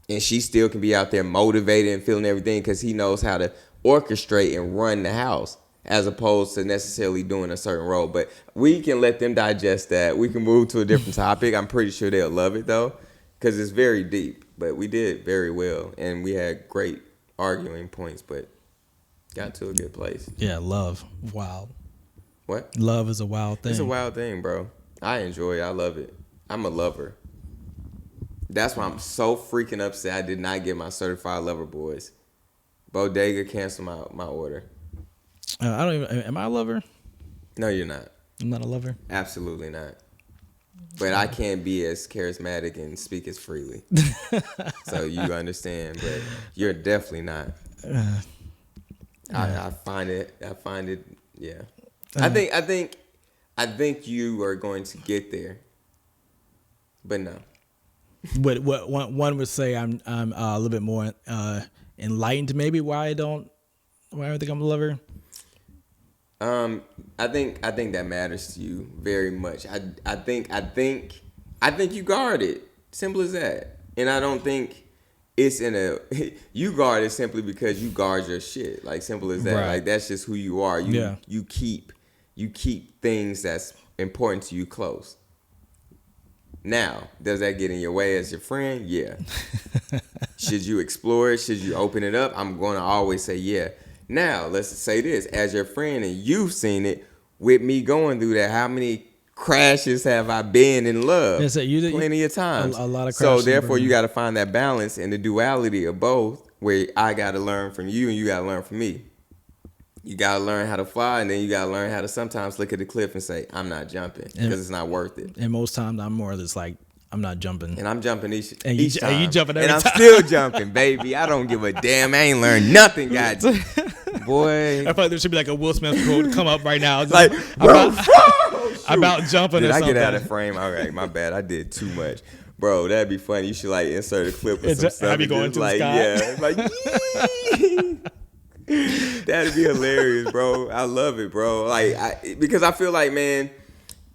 And she still can be out there motivated and feeling everything because he knows how to orchestrate and run the house as opposed to necessarily doing a certain role. But we can let them digest that. We can move to a different topic. I'm pretty sure they'll love it, though, because it's very deep. But we did very well, and we had great arguing points, but got to a good place. Yeah, love. Wild. What? Love is a wild thing. It's a wild thing, bro. I enjoy it. I love it. I'm a lover. That's why I'm so freaking upset I did not get my certified lover boys. Bodega canceled my order. I don't even. Am I a lover? No, you're not. I'm not a lover. Absolutely not. But I can't be as charismatic and speak as freely. So you understand, but you're definitely not. I find it. Yeah. I think you are going to get there. But no. What one would say I'm a little bit more enlightened maybe why I don't think I'm a lover. I think that matters to you very much. I think you guard it. Simple as that. And I don't think it's you guard it simply because you guard your shit. Like simple as that. Right. Like that's just who you are. You keep things that's important to you close. Now, does that get in your way as your friend? Yeah. Should you explore it? Should you open it up? I'm going to always say yeah. Now, let's say this. As your friend and you've seen it with me going through that, how many crashes have I been in love? Yeah, so plenty of times. A lot of crashes. So, therefore, you got to find that balance and the duality of both where I got to learn from you and you got to learn from me. You got to learn how to fly, and then you got to learn how to sometimes look at the cliff and say, I'm not jumping because it's not worth it. And most times I'm more just like, I'm not jumping. And I'm jumping each time. And you jumping every time. And I'm still jumping, baby. I don't give a damn. I ain't learned nothing, guys. Boy. I feel like there should be like a Will Smith quote come up right now. Like, about jumping did or something. I get out of frame? All right, my bad. I did too much. Bro, that'd be funny. You should like insert a clip of some stuff. Have you going to like, the sky? Yeah. Like, that'd be hilarious, bro. I love it, bro. Like, because I feel like, man,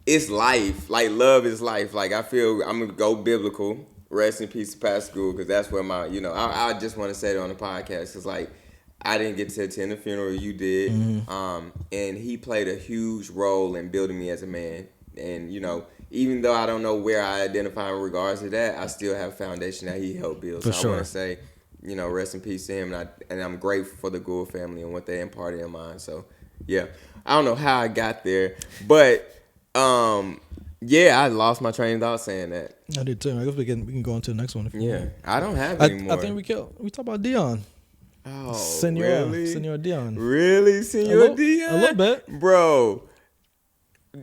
it's life. Like, love is life. Like, I feel I'm gonna go biblical, rest in peace to Pastor School, because that's where my, I just want to say it on the podcast, because like I didn't get to attend the funeral, you did, and he played a huge role in building me as a man. And even though I don't know where I identify in regards to that, I still have a foundation that he helped build. For so sure. I want to say, rest in peace to him, and I'm grateful for the Gould family and what they imparted in mine. So yeah, I don't know how I got there, but yeah, I lost my train of thought saying that. I did too. I guess we can go on to the next one. If you Yeah, want. I don't have any more. I think we talk about Dion. Oh, Senor really? Dion. Really, Senor Dion? A little bit, bro.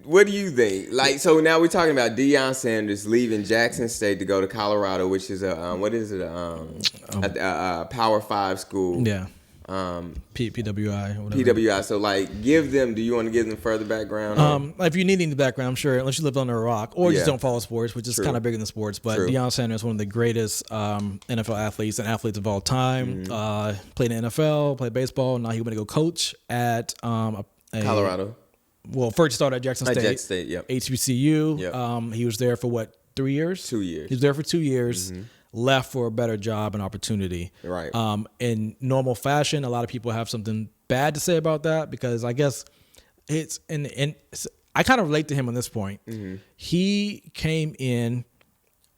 What do you think? Like, so now we're talking about Deion Sanders leaving Jackson State to go to Colorado, which is a Power 5 school. Yeah. PWI. Or whatever. PWI. So, like, do you want to give them further background? If you need any background, I'm sure, unless you lived under a rock or just don't follow sports, which is kind of bigger than sports. But Deion Sanders is one of the greatest NFL athletes of all time. Played in the NFL, played baseball. Now he went to go coach at Colorado. Well, first he started at Jackson State. Jackson State, yep. HBCU. Yep. He was there for 3 years? 2 years. He was there for 2 years. Left for a better job and opportunity. Right. In normal fashion, a lot of people have something bad to say about that because I guess it's and I kind of relate to him on this point. He came in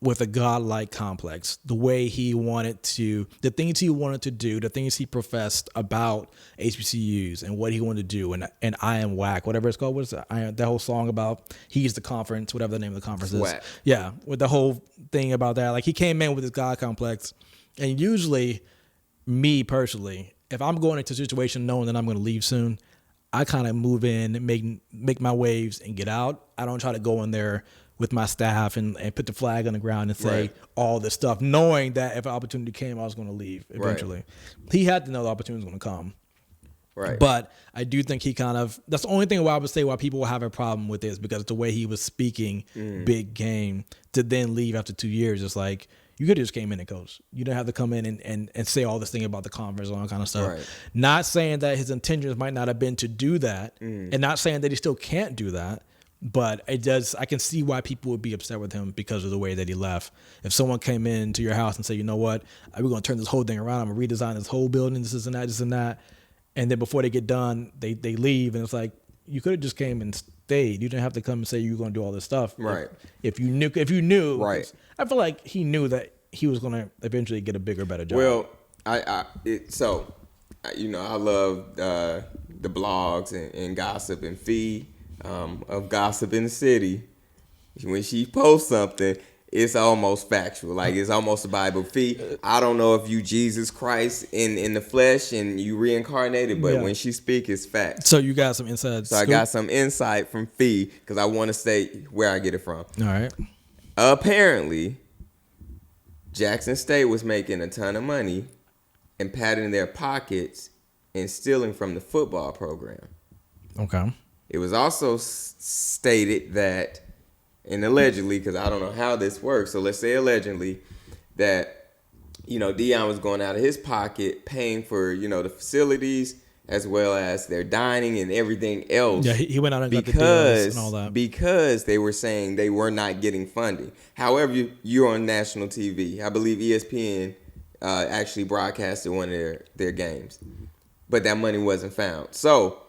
with a godlike complex, the way he wanted to, the things he wanted to do, the things he professed about HBCUs and what he wanted to do, and I am whack, whatever it's called. What's that whole song about? He's the conference, whatever the name of the conference is. Whack. Yeah, with the whole thing about that. Like he came in with his God complex, and usually, me personally, if I'm going into a situation knowing that I'm going to leave soon, I kind of move in, make my waves, and get out. I don't try to go in there with my staff and put the flag on the ground and say all this stuff, knowing that if an opportunity came, I was going to leave eventually. Right. He had to know the opportunity was going to come. Right. But I do think he that's the only thing why I would say why people will have a problem with this, because the way he was speaking big game to then leave after 2 years. It's like, you could have just came in and coached. You didn't have to come in and say all this thing about the conference and all that kind of stuff. Right. Not saying that his intentions might not have been to do that, and not saying that he still can't do that. But it does. I can see why people would be upset with him because of the way that he left. If someone came into your house and said, you know what, we're going to turn this whole thing around. I'm going to redesign this whole building, this and that. And then before they get done, they leave. And it's like, you could have just came and stayed. You didn't have to come and say you were going to do all this stuff. Right. If you knew. Right. I feel like he knew that he was going to eventually get a bigger, better job. Well, I love the blogs and gossip and feed. Of Gossip in the City, when she posts something, it's almost factual. Like, it's almost a Bible. Fee, I don't know if you Jesus Christ in the flesh and you reincarnated, but when she speaks, it's fact. So you got some inside So scoop? I got some insight from Fee because I want to say where I get it from. All right. Apparently, Jackson State was making a ton of money and patting their pockets and stealing from the football program. Okay. It was also stated that, and allegedly, because I don't know how this works, so let's say allegedly, that, Deion was going out of his pocket paying for, the facilities as well as their dining and everything else. Yeah, he went out and got the deals and all that. Because they were saying they were not getting funding. However, you're on national TV. I believe ESPN actually broadcasted one of their games. But that money wasn't found. So,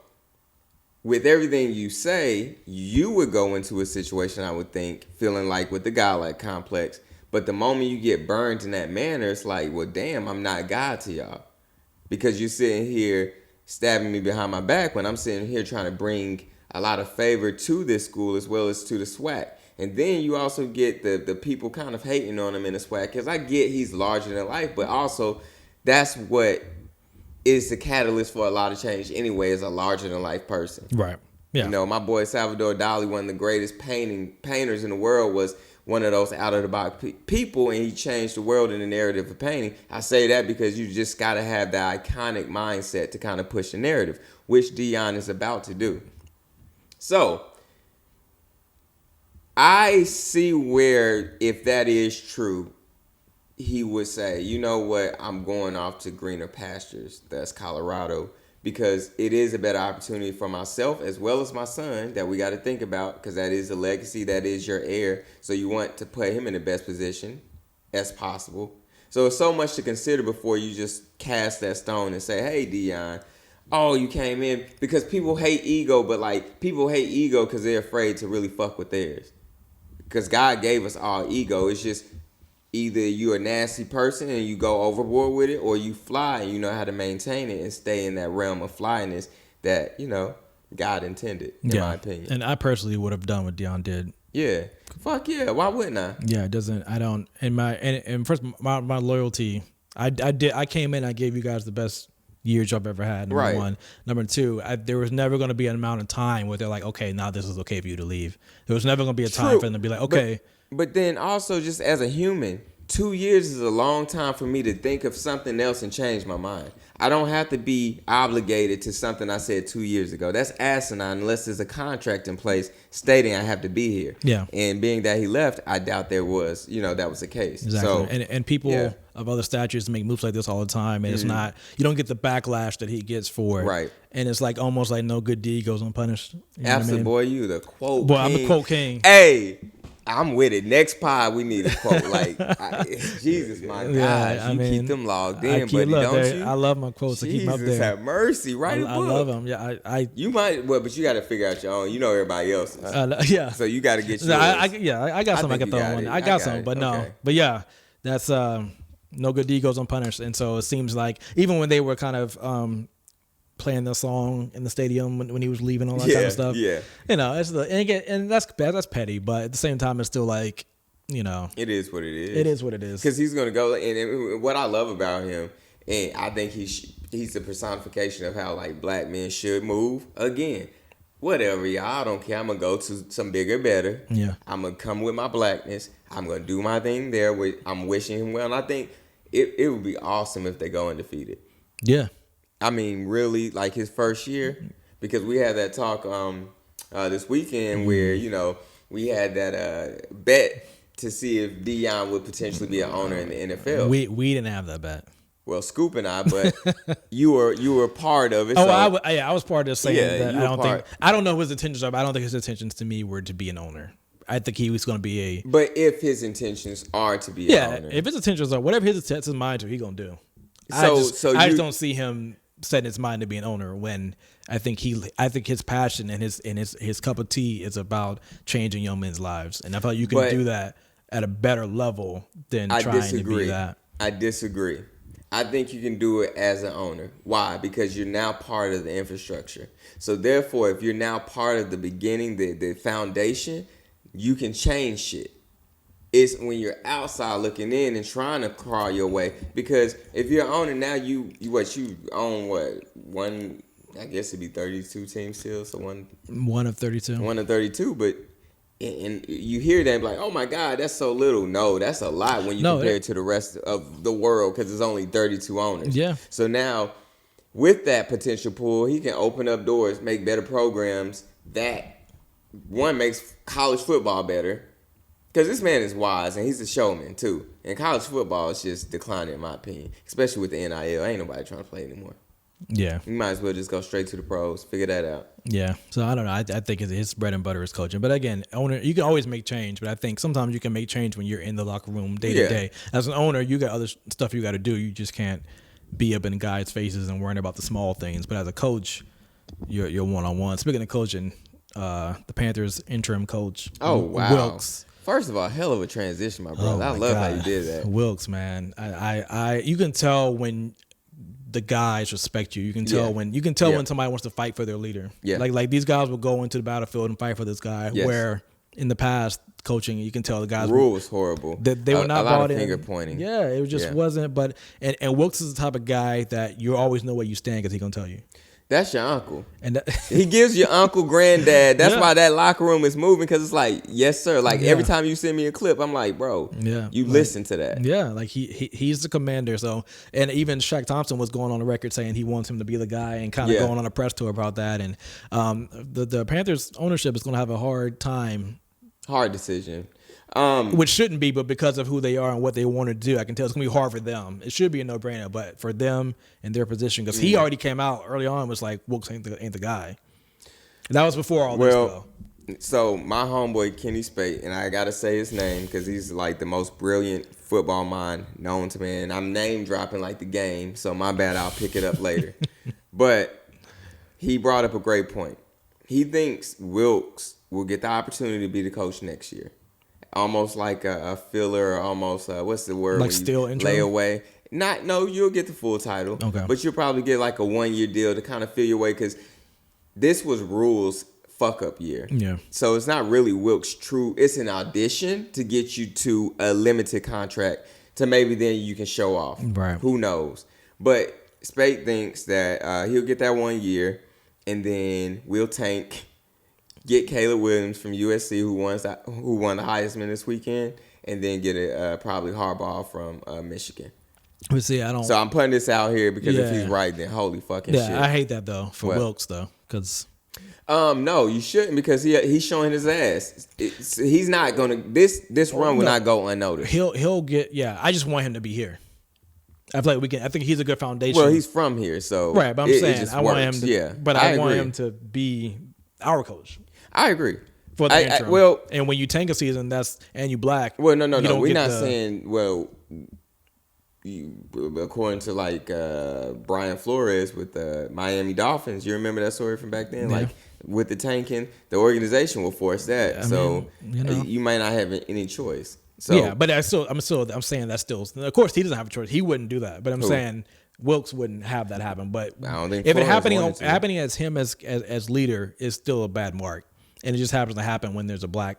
with everything you say, you would go into a situation, I would think, feeling like with the godlike complex. But the moment you get burned in that manner, it's like, well, damn, I'm not God to y'all. Because you're sitting here stabbing me behind my back when I'm sitting here trying to bring a lot of favor to this school as well as to the SWAC. And then you also get the people kind of hating on him in the SWAC. Because I get he's larger than life, but also that's what is the catalyst for a lot of change anyway, as a larger than life person. Right. Yeah. My boy Salvador Dali, one of the greatest painters in the world, was one of those out of the box people, and he changed the world in the narrative of painting. I say that because you just got to have that iconic mindset to kind of push the narrative, which Deion is about to do. So, I see where, if that is true, he would say, you know what, I'm going off to greener pastures, that's Colorado, because it is a better opportunity for myself as well as my son that we got to think about, because that is a legacy, that is your heir. So you want to put him in the best position as possible. So it's so much to consider before you just cast that stone and say, hey, Dion, oh, you came in. Because people hate ego, but like people hate ego because they're afraid to really fuck with theirs. Because God gave us all ego. It's just either you're a nasty person and you go overboard with it, or you fly and you know how to maintain it and stay in that realm of flyness that, you know, God intended, in my opinion. And I personally would have done what Dion did. Yeah. Fuck yeah. Why wouldn't I? Yeah, it doesn't. I don't. And first, my loyalty. I came in. I gave you guys the best years I've ever had. Number one. Number two. There was never going to be an amount of time where they're like, okay, now this is okay for you to leave. There was never going to be a time for them to be like, okay. But then also, just as a human, 2 years is a long time for me to think of something else and change my mind. I don't have to be obligated to something I said 2 years ago. That's asinine unless there's a contract in place stating I have to be here. Yeah. And being that he left, I doubt there was, that was the case. Exactly. So, and people of other statures make moves like this all the time. And it's not, you don't get the backlash that he gets for it. Right. And it's like almost like no good deed goes unpunished. You know absolutely, what I mean? boy, you the quote boy, king. I'm the quote king. Hey. I'm with it. Next pod, we need a quote. Like, Jesus, my gosh, Yeah, keep them logged in, buddy, don't you? I love my quotes. Jesus, I keep them up there. Have mercy. Write a book. I love them. Yeah, You might, but you got to figure out your own. You know everybody else's. Yeah. So you got to get yours. No, I got some I can throw on. I got some, but no. Okay. But yeah, that's no good deed goes unpunished. And so it seems like even when they were kind of playing the song in the stadium when he was leaving, all that kind of stuff. Yeah. It's and that's petty, but at the same time, it's still like, it is what it is. It is what it is. Because he's gonna go, and what I love about him, and I think he's the personification of how like black men should move. Again, whatever, y'all. I don't care. I'm gonna go to some bigger, better. Yeah. I'm gonna come with my blackness. I'm gonna do my thing there. I'm wishing him well, and I think it would be awesome if they go undefeated. Yeah. I mean, really, like his first year, because we had that talk this weekend where, we had that bet to see if Dion would potentially be an owner in the NFL. We didn't have that bet. Well, Scoop and I, but you were part of it. Oh, so. I was part of saying that. I don't know what his intentions are, but I don't think his intentions to me were to be an owner. I think he was going to be But if his intentions are to be an owner. if his intentions are, whatever his sets his mind to, he's going to do. I just don't see him setting his mind to be an owner when I think his passion and his cup of tea is about changing young men's lives, and I feel like you can do that at a better level than trying to be that. I disagree. I think you can do it as an owner. Why? Because you're now part of the infrastructure. So therefore, if you're now part of the beginning, the foundation, you can change shit. It's when you're outside looking in and trying to crawl your way. Because if you're an owner now, you own one? I guess it'd be 32 teams still. So one of 32. One of 32, but and you hear that and be like, oh my God, that's so little. No, that's a lot when you compare it to the rest of the world because there's only 32 owners. Yeah. So now, with that potential pool, he can open up doors, make better programs that one makes college football better. Because this man is wise and he's a showman too. And college football is just declining in my opinion, especially with the NIL. Ain't nobody trying to play anymore. Yeah. You might as well just go straight to the pros. Figure that out. Yeah. So I don't know. I think his bread and butter is coaching. But again, owner, you can always make change. But I think sometimes you can make change when you're in the locker room day to day. As an owner, you got other stuff you got to do. You just can't be up in guys' faces and worrying about the small things. But as a coach, you're one-on-one. Speaking of coaching, the Panthers interim coach. Oh, wow. Wilkes. First of all, hell of a transition, my brother. I love how you did that. Wilkes, man. You can tell when the guys respect you. You can tell when somebody wants to fight for their leader. Yeah. Like these guys will go into the battlefield and fight for this guy. Yes. Where in the past coaching, you can tell the guys. The rule was horrible. They were not brought in. Finger pointing. Yeah, it just wasn't. But and Wilkes is the type of guy that you always know where you stand because he's gonna tell you. That's your uncle. And he gives your uncle granddad. That's why that locker room is moving because it's like, yes, sir. Like every time you send me a clip, I'm like, bro, you listen to that. Yeah, like he's the commander. So, and even Shaq Thompson was going on the record saying he wants him to be the guy and kind of going on a press tour about that. And the Panthers ownership is going to have a hard time. Hard decision. Which shouldn't be, but because of who they are and what they want to do, I can tell it's going to be hard for them. It should be a no-brainer, but for them and their position, because he already came out early on and was like, Wilkes ain't the guy. And that was before all this, though. So my homeboy, Kenny Spate, and I got to say his name because he's like the most brilliant football mind known to me. And I'm name dropping like the game, so my bad. I'll pick it up later. But he brought up a great point. He thinks Wilkes will get the opportunity to be the coach next year. Almost like a filler, or almost what's the word? Like still intro? Layaway. No, you'll get the full title. Okay. But you'll probably get like a 1-year deal to kind of fill your way, because this was Rule's fuck up year. Yeah. So it's not really Wilkes' true. It's an audition to get you to a limited contract to maybe then you can show off. Right. Who knows? But Spade thinks that he'll get that 1 year, and then we'll tank, get Caleb Williams from USC, who won the Heisman this weekend, and then get a probably Harbaugh from Michigan. But see, I don't. So I'm putting this out here because if Yeah. he's right, then holy fucking yeah, shit. I hate that though for What? Wilkes though, because No, you shouldn't, because he's showing his ass. He's not gonna this run will not go unnoticed. he'll get. Yeah, I just want him to be here. I feel like we can. I think he's a good foundation. Well, he's from here, so right, but I'm it saying just I want him works. to. Yeah, but I want agree. him to be our coach I agree. for the interim. well, and when you tank a season, and you black. no. you don't We're get not the- saying according to like Brian Flores with the Miami Dolphins. You remember that story from back then? Yeah. Like with the tanking, the organization will force that. I So mean, you know. you might not have any choice. So yeah, but I'm saying that's still. Of course, he doesn't have a choice. He wouldn't do that. But I'm Who? saying Wilkes wouldn't have that happen. But I don't think if it Flores wanted to. happening as him as leader is still a bad mark, and it just happens to happen when there's a black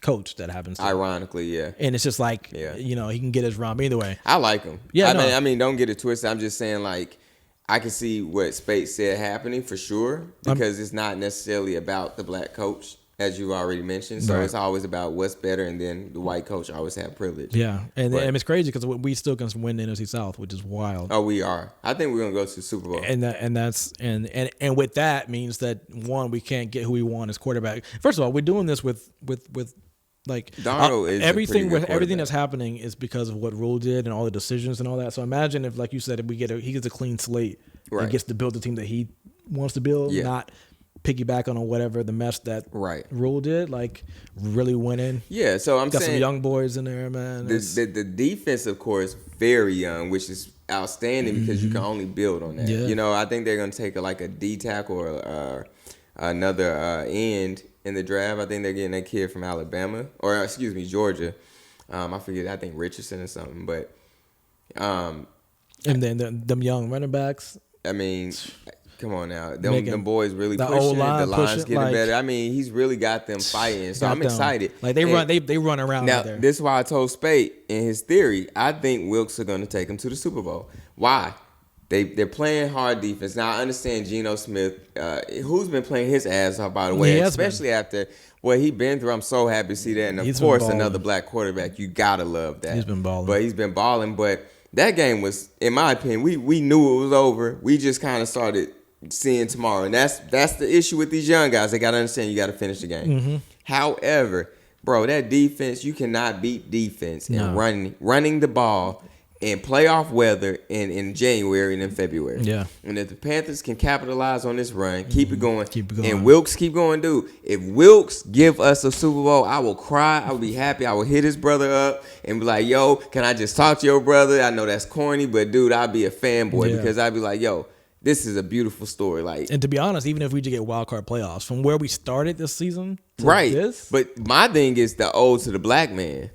coach that happens. To. ironically, yeah. And it's just like Yeah. he can get his rhyme either way. I like him. Yeah, I mean, don't get it twisted. I'm just saying, like, I can see what Spate said happening for sure, because it's not necessarily about the black coach, as you already mentioned. So Right. it's always about what's better, and then the white coach always have privilege. Yeah, and But- it's crazy because we still can win the NFC South, which is wild. Oh, we are. I think we're gonna go to the Super Bowl. And with that means that one, we can't get who we want as quarterback. First of all, we're doing this with like Darnold is a everything pretty good everything quarterback. that's happening is because of what Rule did and all the decisions and all that. So imagine if, like you said, if he gets a clean slate Right. and gets to build the team that he wants to build, Yeah. not piggyback on whatever the mess that Right. Rule did, like really winning. Yeah. So I'm Got some saying young boys in there, man. the defense, of course, very young, which is outstanding because you can only build on that. Mm-hmm. Yeah. You know, I think they're gonna take a D tackle or another end in the draft. I think they're getting that kid from Alabama, or excuse me, Georgia. I forget. I think Richardson or something. But and then them young running backs. I mean, come on now, Making them boys really the pushing. O-line The line's pushing, getting like- better. I mean, he's really got them fighting. So got I'm them. excited. Like they And run around Now, out there. this is why I told Spate in his theory, I think Wilkes are going to take him to the Super Bowl. Why? They're playing hard defense. Now, I understand Geno Smith, who's been playing his ass off, by the way, He has especially after what he been through. I'm so happy to see that. And, of He's been course, balling. another black quarterback. You got to love that. He's been balling. But he's been balling. But that game was, in my opinion, we knew it was over. We just kind of started seeing tomorrow. And that's the issue with these young guys. They got to understand you got to finish the game. Mm-hmm. However, bro, that defense, you cannot beat defense No. and running the ball in playoff weather in January and in February. Yeah. And if the Panthers can capitalize on this run, keep it going. Keep it going. And Wilkes keep going, dude. If Wilkes give us a Super Bowl, I will cry. I will be happy. I will hit his brother up and be like, yo, can I just talk to your brother? I know that's corny, but dude, I'll be a fanboy Yeah. because I'd be like, yo, this is a beautiful story. Like, And to be honest, even if we did get wild card playoffs, from where we started this season to right. this, But my thing is the ode to the black man.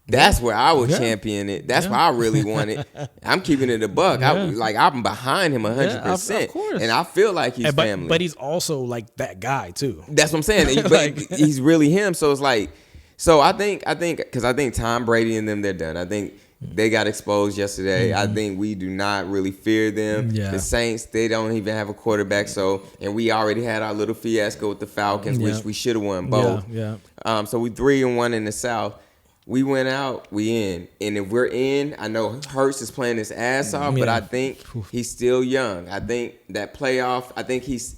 That's where I would Yeah. champion it. That's Yeah. where I really want it. I'm keeping it a buck. Yeah. I'm behind him 100%. of course. And I feel like he's but, family. but he's also like that guy too. That's what I'm saying. But Like- he's really him. So it's like, so I think, because I think Tom Brady and them, they're done. I think they got exposed yesterday. I think we do not really fear them. Mm-hmm. Yeah. The Saints, they don't even have a quarterback. So, and we already had our little fiasco with the Falcons, Yeah. which we should have won both. Yeah. So we 3-1 in the South. We went out, we in. And if we're in, I know Hurts is playing his ass off, but Yeah. I think he's still young. I think that playoff, I think he's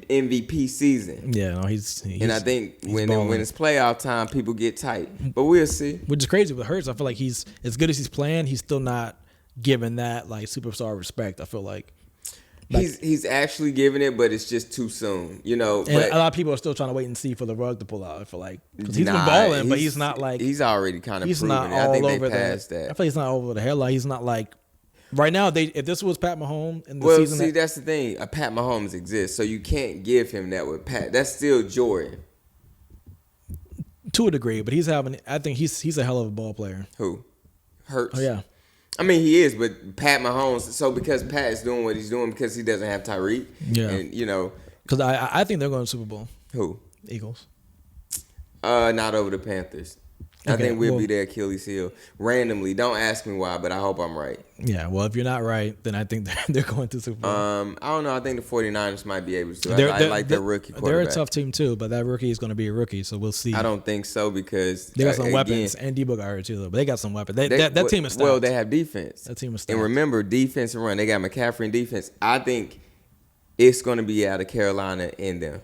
MVP season. Yeah, no, he's And I think when balling. it's playoff time, people get tight. But we'll see. Which is crazy with Hurts. I feel like he's as good as he's playing, he's still not giving that like superstar respect. I feel like He's actually giving it, but it's just too soon, you know. And But a lot of people are still trying to wait and see for the rug to pull out. For like, because he's been balling, but he's not like he's already kind of he's proven not it. I all think over they passed that. I feel he's not over the hairline. He's not like right now. If this was Pat Mahomes in the Well, season, see, that's the thing. A Pat Mahomes exists, so you can't give him that with Pat. That's still Jordan. to a degree, but I think he's a hell of a ball player. Who? Hurts. Oh yeah. I mean, he is, but Pat Mahomes. So because Pat is doing what he's doing because he doesn't have Tyreek. Yeah. And you know Because I think they're going to Super Bowl. who? Eagles. Not over the Panthers. I Okay, think we'll well- be their Achilles heel randomly. Don't ask me why, but I hope I'm right. Yeah. Well, if you're not right, then I think they're going to Super Bowl. I don't know. I think the 49ers might be able to. I like their rookie quarterback. They're a tough team too, but that rookie is going to be a rookie, so we'll see. I don't think so because They got some again, weapons, and Debo got hurt too, though. But they got some weapons. That team is stacked. Well, they have defense. That team is stacked. And remember, defense and run. They got McCaffrey in defense. I think it's going to be out of Carolina in them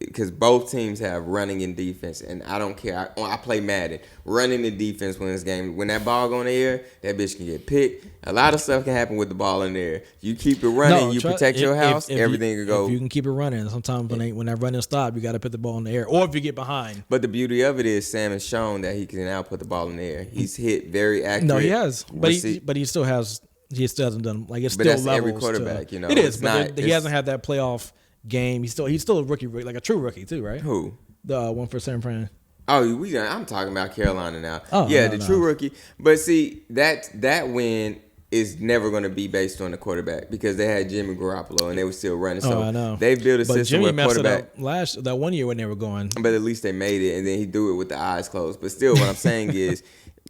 because both teams have running and defense. And I don't care. I play Madden. Running the defense wins game. When that ball go in the air, that bitch can get picked. A lot of stuff can happen with the ball in the air. You keep it running. You protect your house. Everything can go. If you can keep it running, sometimes when that running stop, you got to put the ball in the air. Or if you get behind. But the beauty of it is Sam has shown that he can now put the ball in the air. He's hit very accurate. No, he has, but he still has. He still hasn't done like it's But still that's levels. every quarterback, you know. It is, It's but not- he hasn't had that playoff game. He's still a rookie, like a true rookie too, right? Who? The one for San Fran. Oh, I'm talking about Carolina now. Oh, yeah, no, the true rookie. But see, that win is never going to be based on the quarterback because they had Jimmy Garoppolo and they were still running. So I know. they built a But system Jimmy where messed quarterback. it up that 1 year when they were going. But at least they made it, and then he do it with the eyes closed. But still, what I'm saying is,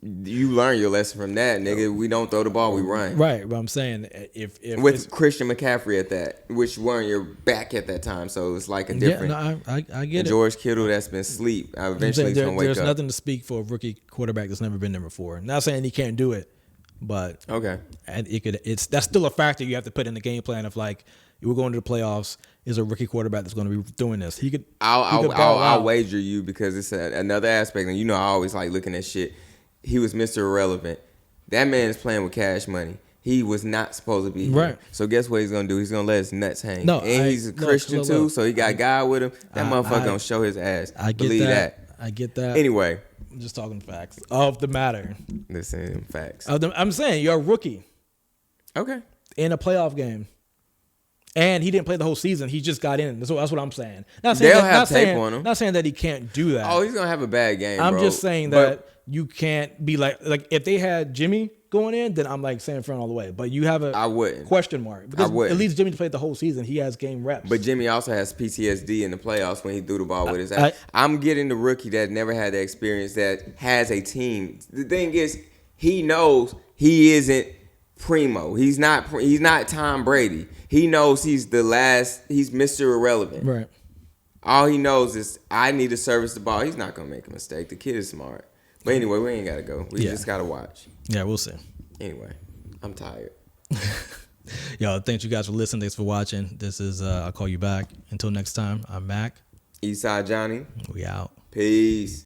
you learn your lesson from that, nigga. We don't throw the ball, we run. Right, but I'm saying if With Christian McCaffrey at that, which weren't your back at that time, so it's like a different. Yeah, no, I get and it. George Kittle that's been asleep. I'm Eventually, saying he's gonna wake there's up. nothing to speak for a rookie quarterback that's never been there before. Not saying he can't do it, but Okay. and that's still a factor you have to put in the game plan of like we're going to the playoffs. Is a rookie quarterback that's going to be doing this? He could. I'll wager you because it's another aspect, and you know I always like looking at shit. He was Mr. Irrelevant. That man is playing with cash money. He was not supposed to be here. Right. So guess what he's gonna do? He's gonna let his nuts hang. No, and he's a Christian too, look, so he got God with him. That motherfucker gonna show his ass. I get Believe that. I get that. Anyway, I'm just talking facts of the matter. listen, facts. I'm saying you're a rookie Okay. in a playoff game. And he didn't play the whole season. He just got in. That's what I'm saying. Not saying They'll that, have not tape saying, on him. Not saying that he can't do that. Oh, he's gonna have a bad game. I'm bro. just saying that you can't be like if they had Jimmy going in, then I'm like San Fran all the way. But you have I wouldn't. question mark because wouldn't. at least Jimmy played the whole season. He has game reps. But Jimmy also has PTSD in the playoffs when he threw the ball with his ass. I'm getting the rookie that never had that experience that has a team. The thing is, he knows he isn't primo. He's not Tom Brady. He knows he's the last. He's Mr. Irrelevant. right. All he knows is I need to service the ball. He's not gonna make a mistake. The kid is smart. But anyway, we ain't gotta go. We just gotta watch. Yeah, we'll see. Anyway, I'm tired. Yo, thanks you guys for listening. Thanks for watching. This is I'll call you back. Until next time, I'm Mac. Eastside Johnny. We out. Peace.